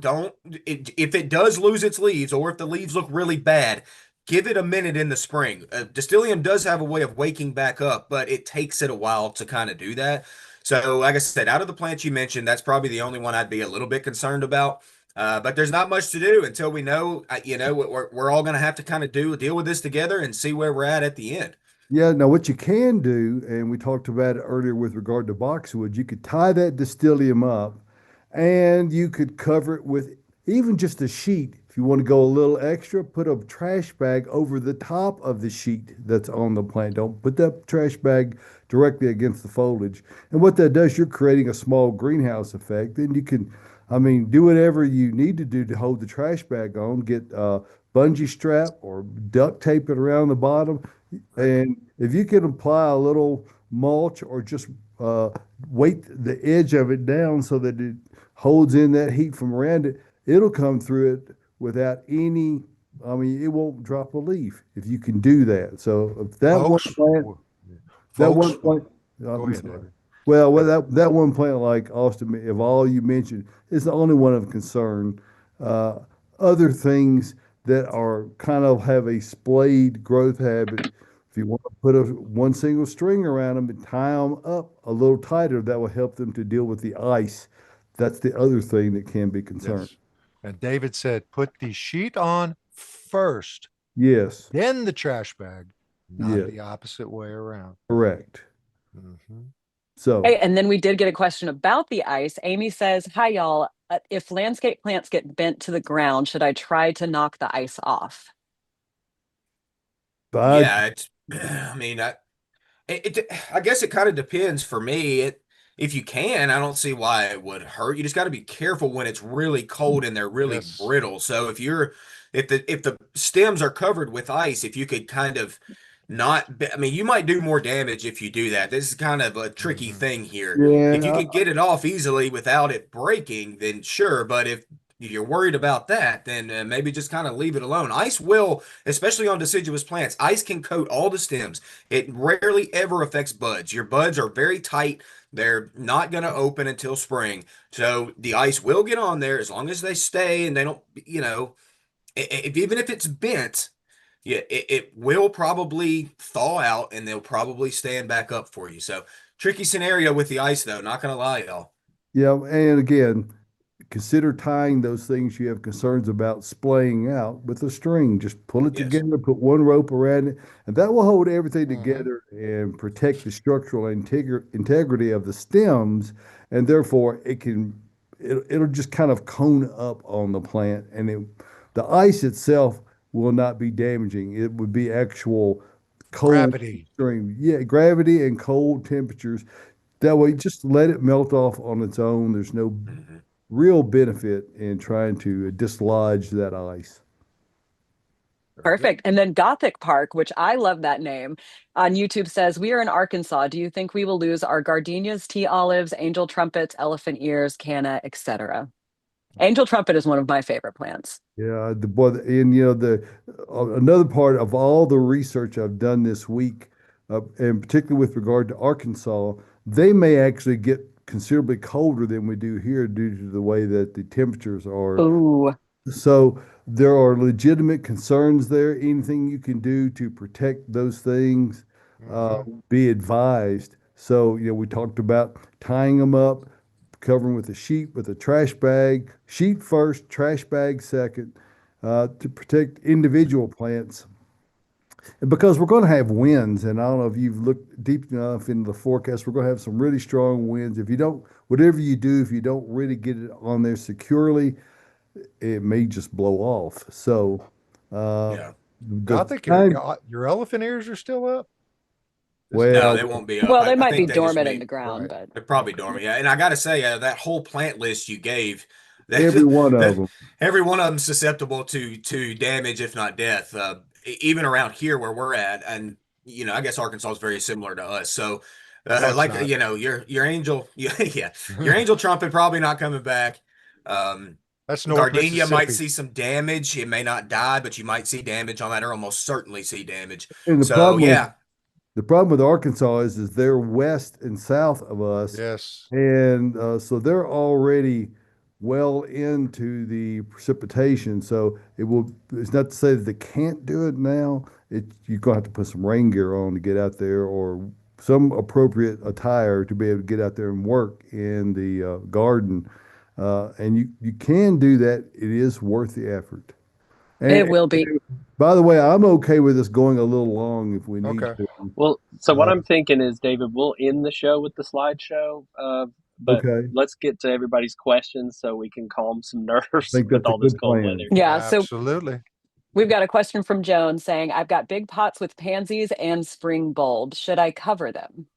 if it does lose its leaves or if the leaves look really bad, give it a minute in the spring. Distilium does have a way of waking back up, but it takes it a while to kind of do that. So, like I said, out of the plants you mentioned, that's probably the only one I'd be a little bit concerned about. But there's not much to do until we know, we're all going to have to kind of deal with this together and see where we're at the end.
Yeah, now what you can do, and we talked about it earlier with regard to boxwood, you could tie that Distilium up and you could cover it with even just a sheet. If you want to go a little extra, put a trash bag over the top of the sheet that's on the plant. Don't put that trash bag directly against the foliage. And what that does, you're creating a small greenhouse effect. And you can, do whatever you need to do to hold the trash bag on. Get a bungee strap or duct tape it around the bottom. And if you can apply a little mulch or just weight the edge of it down so that it holds in that heat from around it, it'll come through it without any, it won't drop a leaf if you can do that. So if that one plant,
Go ahead, David.
well, that one plant like Austin, of all you mentioned, is the only one of concern. Other things that are kind of have a splayed growth habit, if you want to put one single string around them and tie them up a little tighter, that will help them to deal with the ice. That's the other thing that can be concerned.
Yes. And David said, put the sheet on first,
Yes,
then the trash bag, not
Yeah.
the opposite way around.
correct.
Mhm.
So
Hey, and then we did get a question about the ice. Amy says, hi, y'all. If landscape plants get bent to the ground, should I try to knock the ice off?
I,
Yeah, I guess it kind of depends for me. If you can, I don't see why it would hurt. You just got to be careful when it's really cold and they're really
Yes.
brittle. So if the stems are covered with ice, if you could kind of you might do more damage if you do that. This is kind of a tricky thing here. If you
yeah,
could get it off easily without it breaking, then sure. But if you're worried about that, then maybe just kind of leave it alone. Ice will, especially on deciduous plants, ice can coat all the stems. It rarely ever affects buds. Your buds are very tight. They're not going to open until spring. So the ice will get on there as long as they stay and they don't, even if it's bent, yeah, it will probably thaw out and they'll probably stand back up for you. So tricky scenario with the ice though, not going to lie, y'all.
yeah. And again, consider tying those things you have concerns about splaying out with a string. Just pull it
Yes.
together, put one rope around it, and that will hold everything
Mhm.
together and protect the structural integrity of the stems. And therefore, it'll just kind of cone up on the plant, and the ice itself will not be damaging. It would be actual cold
Gravity.
gravity and cold temperatures. That way, just let it melt off on its own. There's no
Mhm.
real benefit in trying to dislodge that ice.
Perfect. And then Gothic Park, which I love that name, on YouTube says, we are in Arkansas. Do you think we will lose our gardenias, tea olives, angel trumpets, elephant ears, canna, etc.? Angel trumpet is one of my favorite plants.
Yeah, another part of all the research I've done this week, and particularly with regard to Arkansas, they may actually get considerably colder than we do here due to the way that the temperatures are.
Ooh.
So there are legitimate concerns there. Anything you can do to protect those things, be advised. So, we talked about tying them up, covering with a sheet with a trash bag, sheet first, trash bag second, to protect individual plants. because we're going to have winds, and I don't know if you've looked deep enough into the forecast, we're going to have some really strong winds. If you don't, whatever you do, if you don't really get it on there securely, it may just blow off. So,
Yeah.
I
the
think
time,
your elephant ears are still up.
No,
well,
they won't be up.
Well, they
I
might be
think they just
dormant in
may.
the ground,
Right.
but
They're probably
Okay.
dormant. Yeah, and I got to say, that whole plant list you gave,
every one of
that
them.
every one of them susceptible to damage, if not death. Even around here where we're at, and I guess Arkansas is very similar to us. So,
No, it's
like
not.
your angel, yeah, your angel trumpet probably not coming back. Um,
That's North
Gardenia might
Mississippi.
see some damage. It may not die, but you might see damage on that, or almost certainly see damage.
And
So, yeah.
the problem with Arkansas is they're west and south of us,
Yes.
and so they're already well into the precipitation. So it's not to say that they can't do it now. You're gonna have to put some rain gear on to get out there, or some appropriate attire to be able to get out there and work in the garden. And you can do that. It is worth the effort.
it
And
will be.
by the way, I'm okay with us going a little long if we need
Okay.
to.
Well, so what
Uh,
I'm thinking is, David, we'll end the show with the slideshow, but
okay,
let's get to everybody's questions so we can calm some
I
nerves
think
with
that's a
all this
good
cold
plan.
weather.
Yeah, so
Absolutely.
we've got a question from Joan saying, I've got big pots with pansies and spring bulbs. Should I cover them?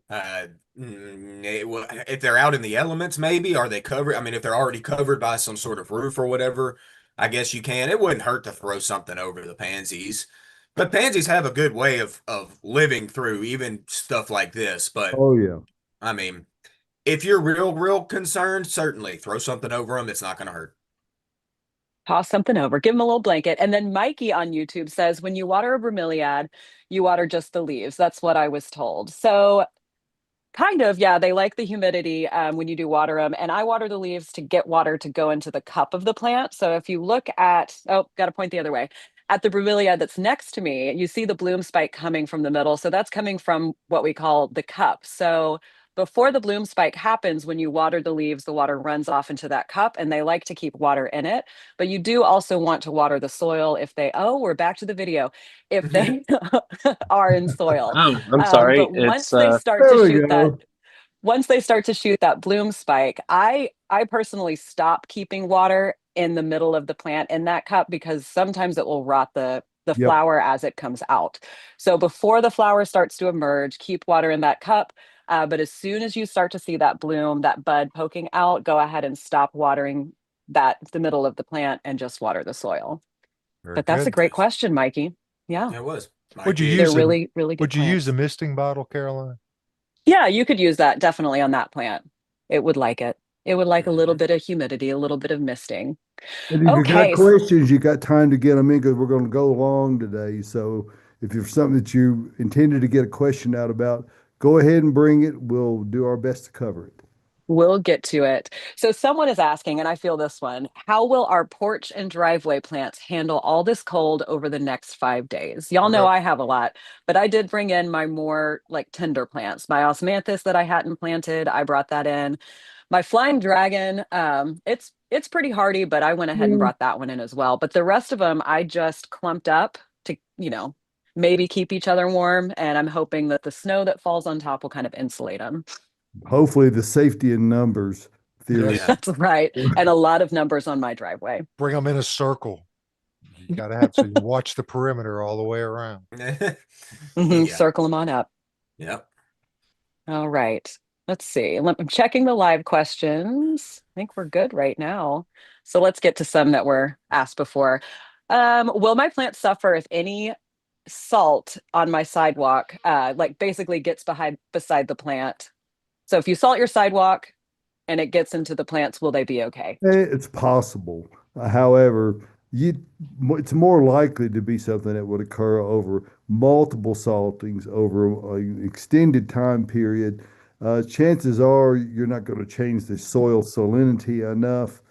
Uh, if they're out in the elements, maybe are they covered? I mean, if they're already covered by some sort of roof or whatever, I guess you can. It wouldn't hurt to throw something over the pansies, but pansies have a good way of living through even stuff like this. But
Oh yeah.
I mean, if you're real concerned, certainly throw something over them. It's not going to hurt.
Toss something over, give them a little blanket. And then Mikey on YouTube says, when you water a bromeliad, you water just the leaves. That's what I was told. So kind of, yeah, they like the humidity when you do water them. And I water the leaves to get water to go into the cup of the plant. So if you look at, oh, got to point the other way, at the bromeliad that's next to me, you see the bloom spike coming from the middle. So that's coming from what we call the cup. So before the bloom spike happens, when you water the leaves, the water runs off into that cup and they like to keep water in it. But you do also want to water the soil if they, oh, we're back to the video, if they are in soil.
Oh, I'm sorry.
But
It's
There we go.
once they start to shoot that bloom spike, I personally stop keeping water in the middle of the plant in that cup because sometimes it will rot the
Yep.
flower as it comes out. So before the flower starts to emerge, keep water in that cup. But as soon as you start to see that bloom, that bud poking out, go ahead and stop watering the middle of the plant and just water the soil.
Very
But that's a
good.
great question, Mikey. Yeah,
It was.
Would you
Mikey.
they're
use
really, really good
Would you use
plants.
a misting bottle, Caroline?
Yeah, you could use that definitely on that plant. It would like it. It would like a little
Mhm.
bit of humidity, a little bit of misting.
And if you got
Okay.
questions, you got time to get them in because we're going to go long today. So if you're something that you intended to get a question out about, go ahead and bring it. We'll do our best to cover it.
We'll get to it. So someone is asking, and I feel this one, how will our porch and driveway plants handle all this cold over the next 5 days? Y'all know
Yep.
I have a lot, but I did bring in my more like tender plants. My osmanthus that I hadn't planted, I brought that in. My flying dragon, it's pretty hardy, but I went ahead and brought that one in as well. But the rest of them, I just clumped up to, maybe keep each other warm. And I'm hoping that the snow that falls on top will kind of insulate them.
Hopefully, the safety in numbers theory.
Yeah.
That's right. And a lot of numbers on my driveway.
Bring them in a circle. You got to have so you watch the perimeter all the way around.
Mhm,
Yeah.
Circle them on up.
Yep.
All right. Let's see. I'm checking the live questions. I think we're good right now. So let's get to some that were asked before. Will my plant suffer if any salt on my sidewalk, like basically gets beside the plant? So if you salt your sidewalk and it gets into the plants, will they be okay?
It's possible. However, it's more likely to be something that would occur over multiple saltings over an extended time period. Chances are you're not going to change the soil salinity enough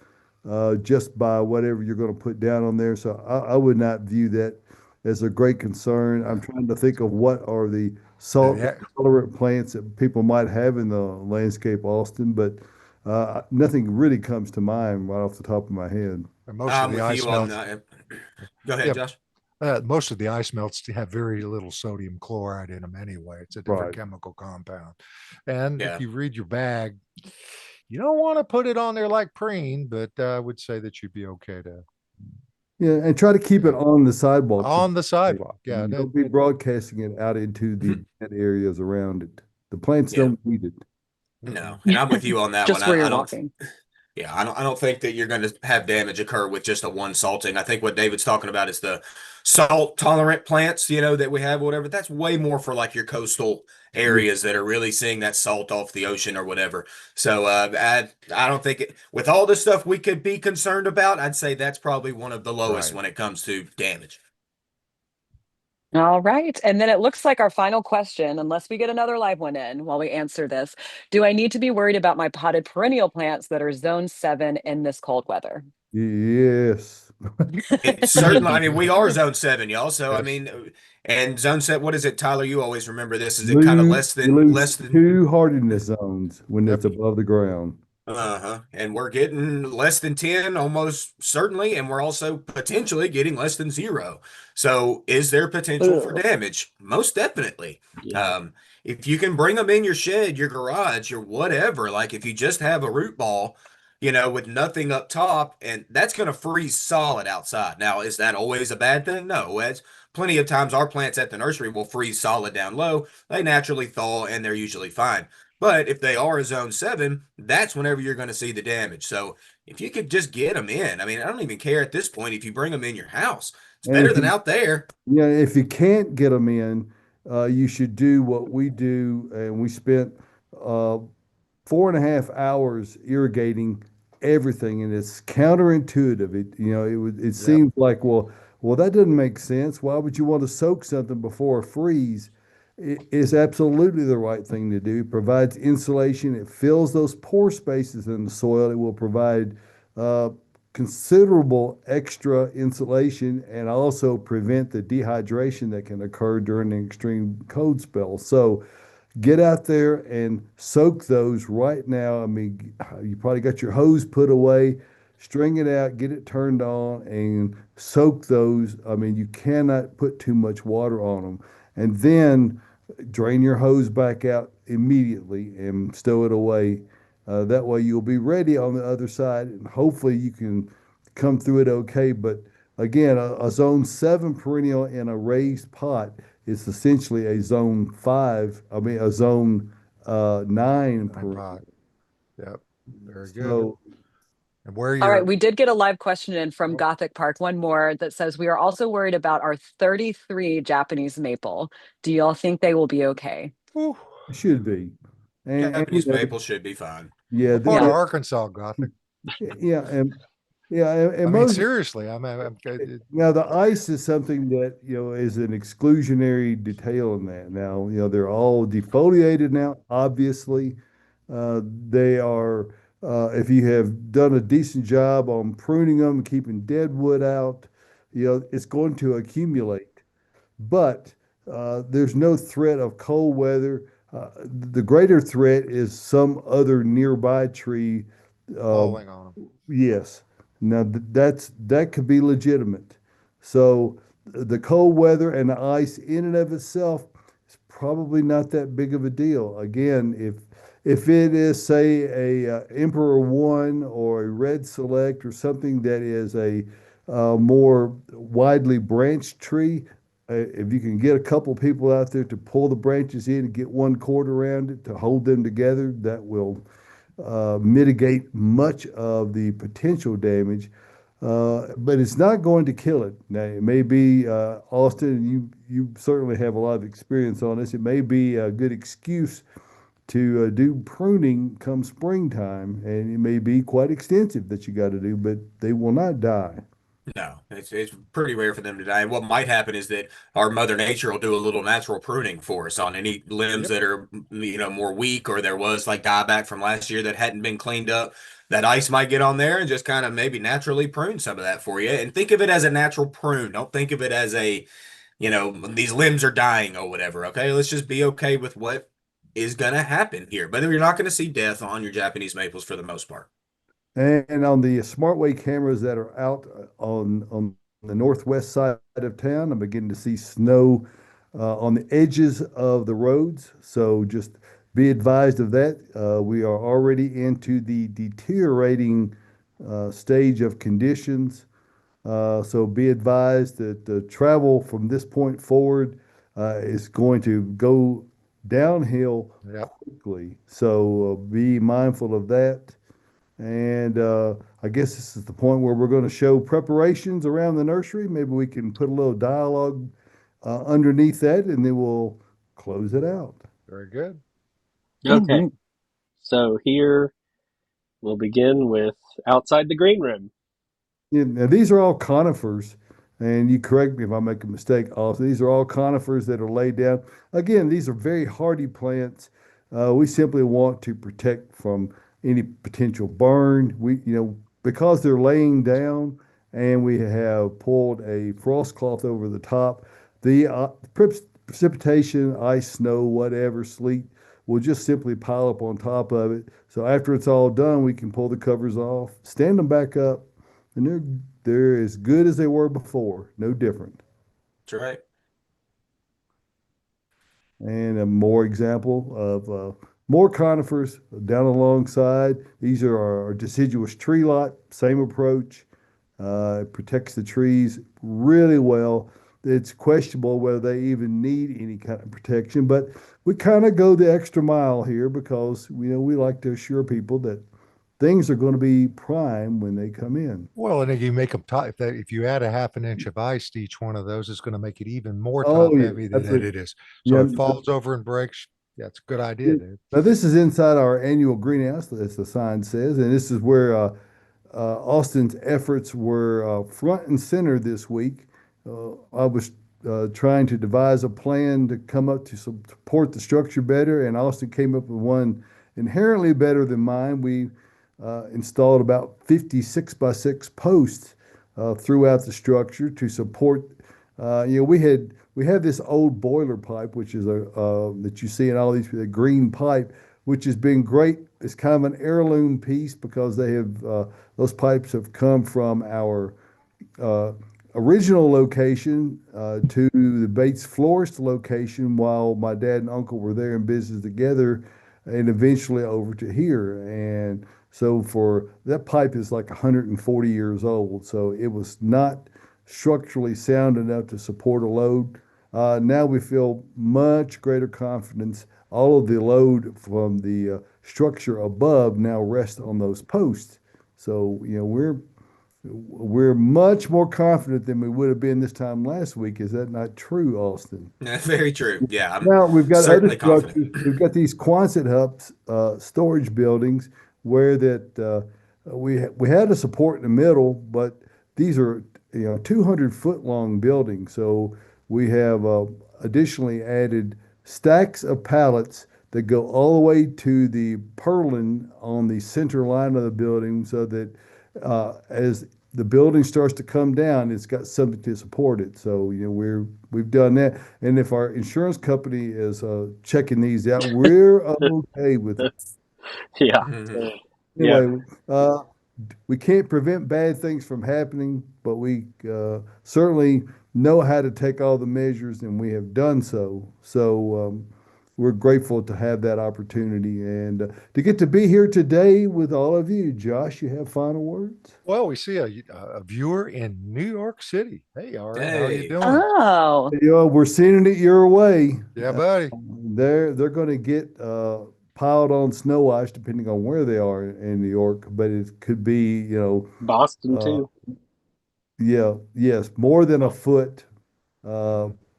just by whatever you're going to put down on there. So I would not view that as a great concern. I'm trying to think of what are the salt
Yeah.
tolerant plants that people might have in the landscape, Austin, but nothing really comes to mind right off the top of my head.
And most of
I'm
the
with
ice
you on
melts.
that. Go ahead,
Yeah.
Josh.
Most of the ice melts have very little sodium chloride in them anyway. It's a different
Right.
chemical compound. And
Yeah.
if you read your bag, you don't want to put it on there like preen, but I would say that you'd be okay to
Yeah, and try to keep it on the sidewalk.
on the sidewalk. Yeah,
Don't be broadcasting it out into the areas around it. The plants
Yeah.
don't need it.
No, and I'm with you on that
Just
one.
where you're
I don't.
walking.
Yeah, I don't think that you're going to have damage occur with just a one salting. I think what David's talking about is the salt tolerant plants, that we have, or whatever. That's way more for like your coastal areas that are really seeing that salt off the ocean or whatever. So I don't think with all the stuff we could be concerned about, I'd say that's probably one of the lowest
Right.
when it comes to damage.
All right. And then it looks like our final question, unless we get another live one in while we answer this, do I need to be worried about my potted perennial plants that are zone 7 in this cold weather?
Yes.
It's certainly, I mean, we are zone 7, y'all. So, I
Yes.
mean, and zone 7, what is it, Tyler? You always remember this. Is it kind of
You lose
less than
2 hardiness zones when
Yep.
it's above the ground.
And we're getting less than 10 almost certainly, and we're also potentially getting less than 0. So is there potential for
Ugh.
damage? Most definitely.
Yeah.
If you can bring them in your shed, your garage, your whatever, like if you just have a root ball, with nothing up top, and that's going to freeze solid outside. Now, is that always a bad thing? No. It's plenty of times our plants at the nursery will freeze solid down low. They naturally thaw and they're usually fine. But if they are a zone 7, that's whenever you're going to see the damage. So if you could just get them in, I mean, I don't even care at this point if you bring them in your house. It's
And
better
if
than
you-
out there.
Yeah, if you can't get them in, you should do what we do, and we spent 4.5 hours irrigating everything, and it's counterintuitive. It seems like, well, that doesn't make sense. Why would you want to soak something before a freeze? It is absolutely the right thing to do. It provides insulation. It fills those pore spaces in the soil. It will provide considerable extra insulation and also prevent the dehydration that can occur during an extreme cold spell. So get out there and soak those right now. I mean, you probably got your hose put away, string it out, get it turned on, and soak those. I mean, you cannot put too much water on them. And then drain your hose back out immediately and stow it away. That way you'll be ready on the other side, and hopefully you can come through it okay. But again, a zone 7 perennial in a raised pot is essentially a zone 9 perennial.
Pot. Yep. Very good.
So
And where
All
you're
right, we did get a live question in from Gothic Park, one more that says, we are also worried about our 33 Japanese maple. Do y'all think they will be okay?
Whew.
it should be. And
Japanese maple should be fine.
yeah,
Part of
Yeah.
Arkansas, Gothic.
yeah, and
I mean,
most
seriously,
now the ice is something that is an exclusionary detail in that. Now they're all defoliated now. Obviously, they are. If you have done a decent job on pruning them, keeping dead wood out, it's going to accumulate. But there's no threat of cold weather. The greater threat is some other nearby tree.
falling on them.
Yes. Now that could be legitimate. So the cold weather and the ice in and of itself is probably not that big of a deal. Again, if it is, say, a Emperor One or a Red Select or something that is a more widely branched tree, if you can get a couple people out there to pull the branches in and get one cord around it to hold them together, that will mitigate much of the potential damage. But it's not going to kill it. Now, it may be, Austin, you certainly have a lot of experience on this. It may be a good excuse to do pruning come springtime, and it may be quite extensive that you got to do, but they will not die.
No, it's pretty rare for them to die. And what might happen is that our Mother Nature will do a little natural pruning for us on any limbs that are, more weak, or there was like dieback from last year that hadn't been cleaned up. That ice might get on there and just kind of maybe naturally prune some of that for you. And think of it as a natural prune. Don't think of it as these limbs are dying or whatever. Okay, let's just be okay with what is going to happen here. But you're not going to see death on your Japanese maples for the most part.
And on the SmartWay cameras that are out on the northwest side of town. I'm beginning to see snow on the edges of the roads. So just be advised of that. We are already into the deteriorating stage of conditions. So be advised that the travel from this point forward is going to go downhill
Yep.
quickly. So be mindful of that. And I guess this is the point where we're going to show preparations around the nursery. Maybe we can put a little dialogue underneath that, and then we'll close it out.
Very good.
Okay,
Mhm.
so here we'll begin with outside the green room.
Yeah, now these are all conifers, and you correct me if I make a mistake. Also, these are all conifers that are laid down. Again, these are very hardy plants. We simply want to protect from any potential burn. Because they're laying down, and we have pulled a frost cloth over the top. The precipitation, ice, snow, whatever, sleet will just simply pile up on top of it. So after it's all done, we can pull the covers off, stand them back up, and they're as good as they were before, no different.
That's right.
And a more example of more conifers down alongside. These are our deciduous tree lot, same approach. It protects the trees really well. It's questionable whether they even need any kind of protection, but we kind of go the extra mile here because we like to assure people that things are going to be prime when they come in.
Well, and if you make them top, if you add a half an inch of ice to each one of those, it's going to make it even more
Oh
top
yeah,
heavy than
that's
that
a
it is. So
yeah.
it falls over and breaks. Yeah, it's a good idea, dude.
Now this is inside our annual greenhouse, as the sign says, and this is where Austin's efforts were front and center this week. I was trying to devise a plan to come up to support the structure better, and Austin came up with one inherently better than mine. We installed about 56 by 6 posts throughout the structure to support. We have this old boiler pipe, which is that you see in all these the green pipe, which has been great. It's kind of an heirloom piece because those pipes have come from our original location to the Bates Florist location while my dad and uncle were there in business together, and eventually over to here. And so for that pipe is like 140 years old, so it was not structurally sound enough to support a load. Now we feel much greater confidence. All of the load from the structure above now rests on those posts. So we're much more confident than we would have been this time last week. Is that not true, Austin?
Very true. Yeah, I'm
Now we've got other
certainly
structures.
confident.
We've got these Quonset hubs, storage buildings, where we had a support in the middle, but these are 200-foot long buildings. So we have additionally added stacks of pallets that go all the way to the purlin on the center line of the building, so that as the building starts to come down, it's got something to support it. So we've done that, and if our insurance company is checking these out, we're okay with it.
Yeah.
Mhm.
Anyway, we can't prevent bad things from happening, but we certainly know how to take all the measures, and we have done so. So we're grateful to have that opportunity and to get to be here today with all of you. Josh, you have final words?
Well, we see a viewer in New York City. Hey, all right, how are you
Hey.
doing?
Oh,
We're sending it your way.
Yeah, buddy.
They're going to get piled on snow ice depending on where they are in New York, but it could be,
Boston
uh,
too.
yes, more than a foot,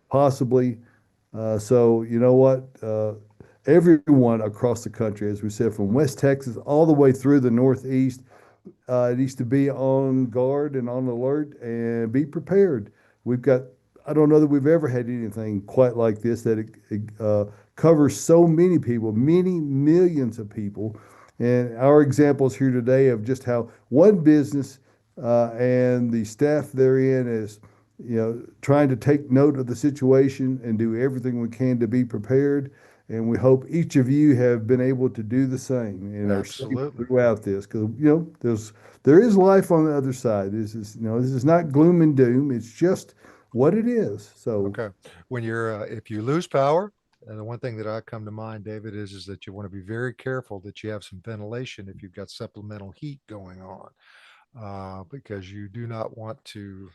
possibly. So you know what? Everyone across the country, as we said, from West Texas all the way through the Northeast, needs to be on guard and on alert and be prepared. I don't know that we've ever had anything quite like this that it covers so many people, many millions of people. And our examples here today of just how one business and the staff therein is, trying to take note of the situation and do everything we can to be prepared. And we hope each of you have been able to do the same and are safe
Absolutely.
throughout this, because there is life on the other side. This is, this is not gloom and doom. It's just what it is. So,
Okay. When you're, if you lose power, and the one thing that I come to mind, David, is that you want to be very careful that you have some ventilation if you've got supplemental heat going on, because you do not want to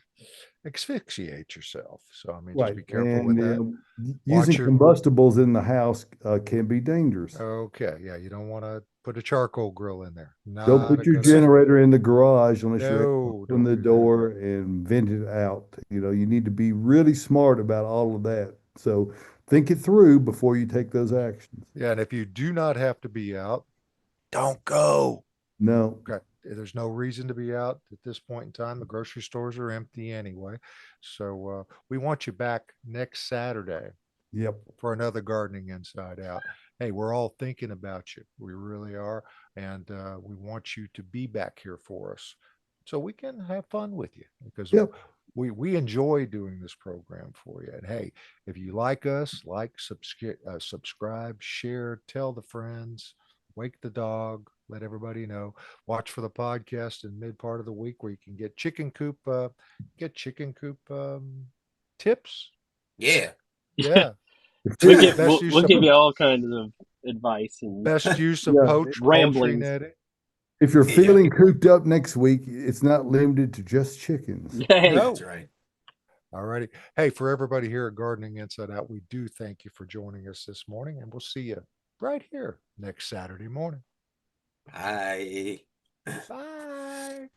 asphyxiate yourself. So, I mean, just
right.
be careful
And
with that.
using
Watch your,
combustibles in the house can be dangerous.
okay. Yeah. You don't want to put a charcoal grill in there.
Don't
Not
put
a
your
good idea.
generator in the garage unless you're able
No,
to open
don't
the
do that.
door and vent it out. You need to be really smart about all of that. So think it through before you take those actions.
Yeah. And if you do not have to be out, don't go.
No.
Okay. There's no reason to be out at this point in time. The grocery stores are empty anyway. So we want you back next Saturday
Yep.
for another Gardening Inside Out. Hey, we're all thinking about you. We really are. And we want you to be back here for us so we can have fun with you, because
Yep.
we enjoy doing this program for you. And hey, if you like us, subscribe, share, tell the friends, wake the dog, let everybody know. Watch for the podcast in mid part of the week where you can get chicken coop tips.
Yeah.
Yeah.
We'll
Yeah.
give,
Best
we'll,
use
we'll
of
give you all kinds of advice and
best use of
Yeah.
poached poultry
Ramblings.
netting.
If you're
Yeah.
feeling cooped up next week, it's not limited to just chickens.
Hey,
No.
That's right.
All righty. Hey, for everybody here at Gardening Inside Out, we do thank you for joining us this morning, and we'll see you right here next Saturday morning.
Bye.
Bye.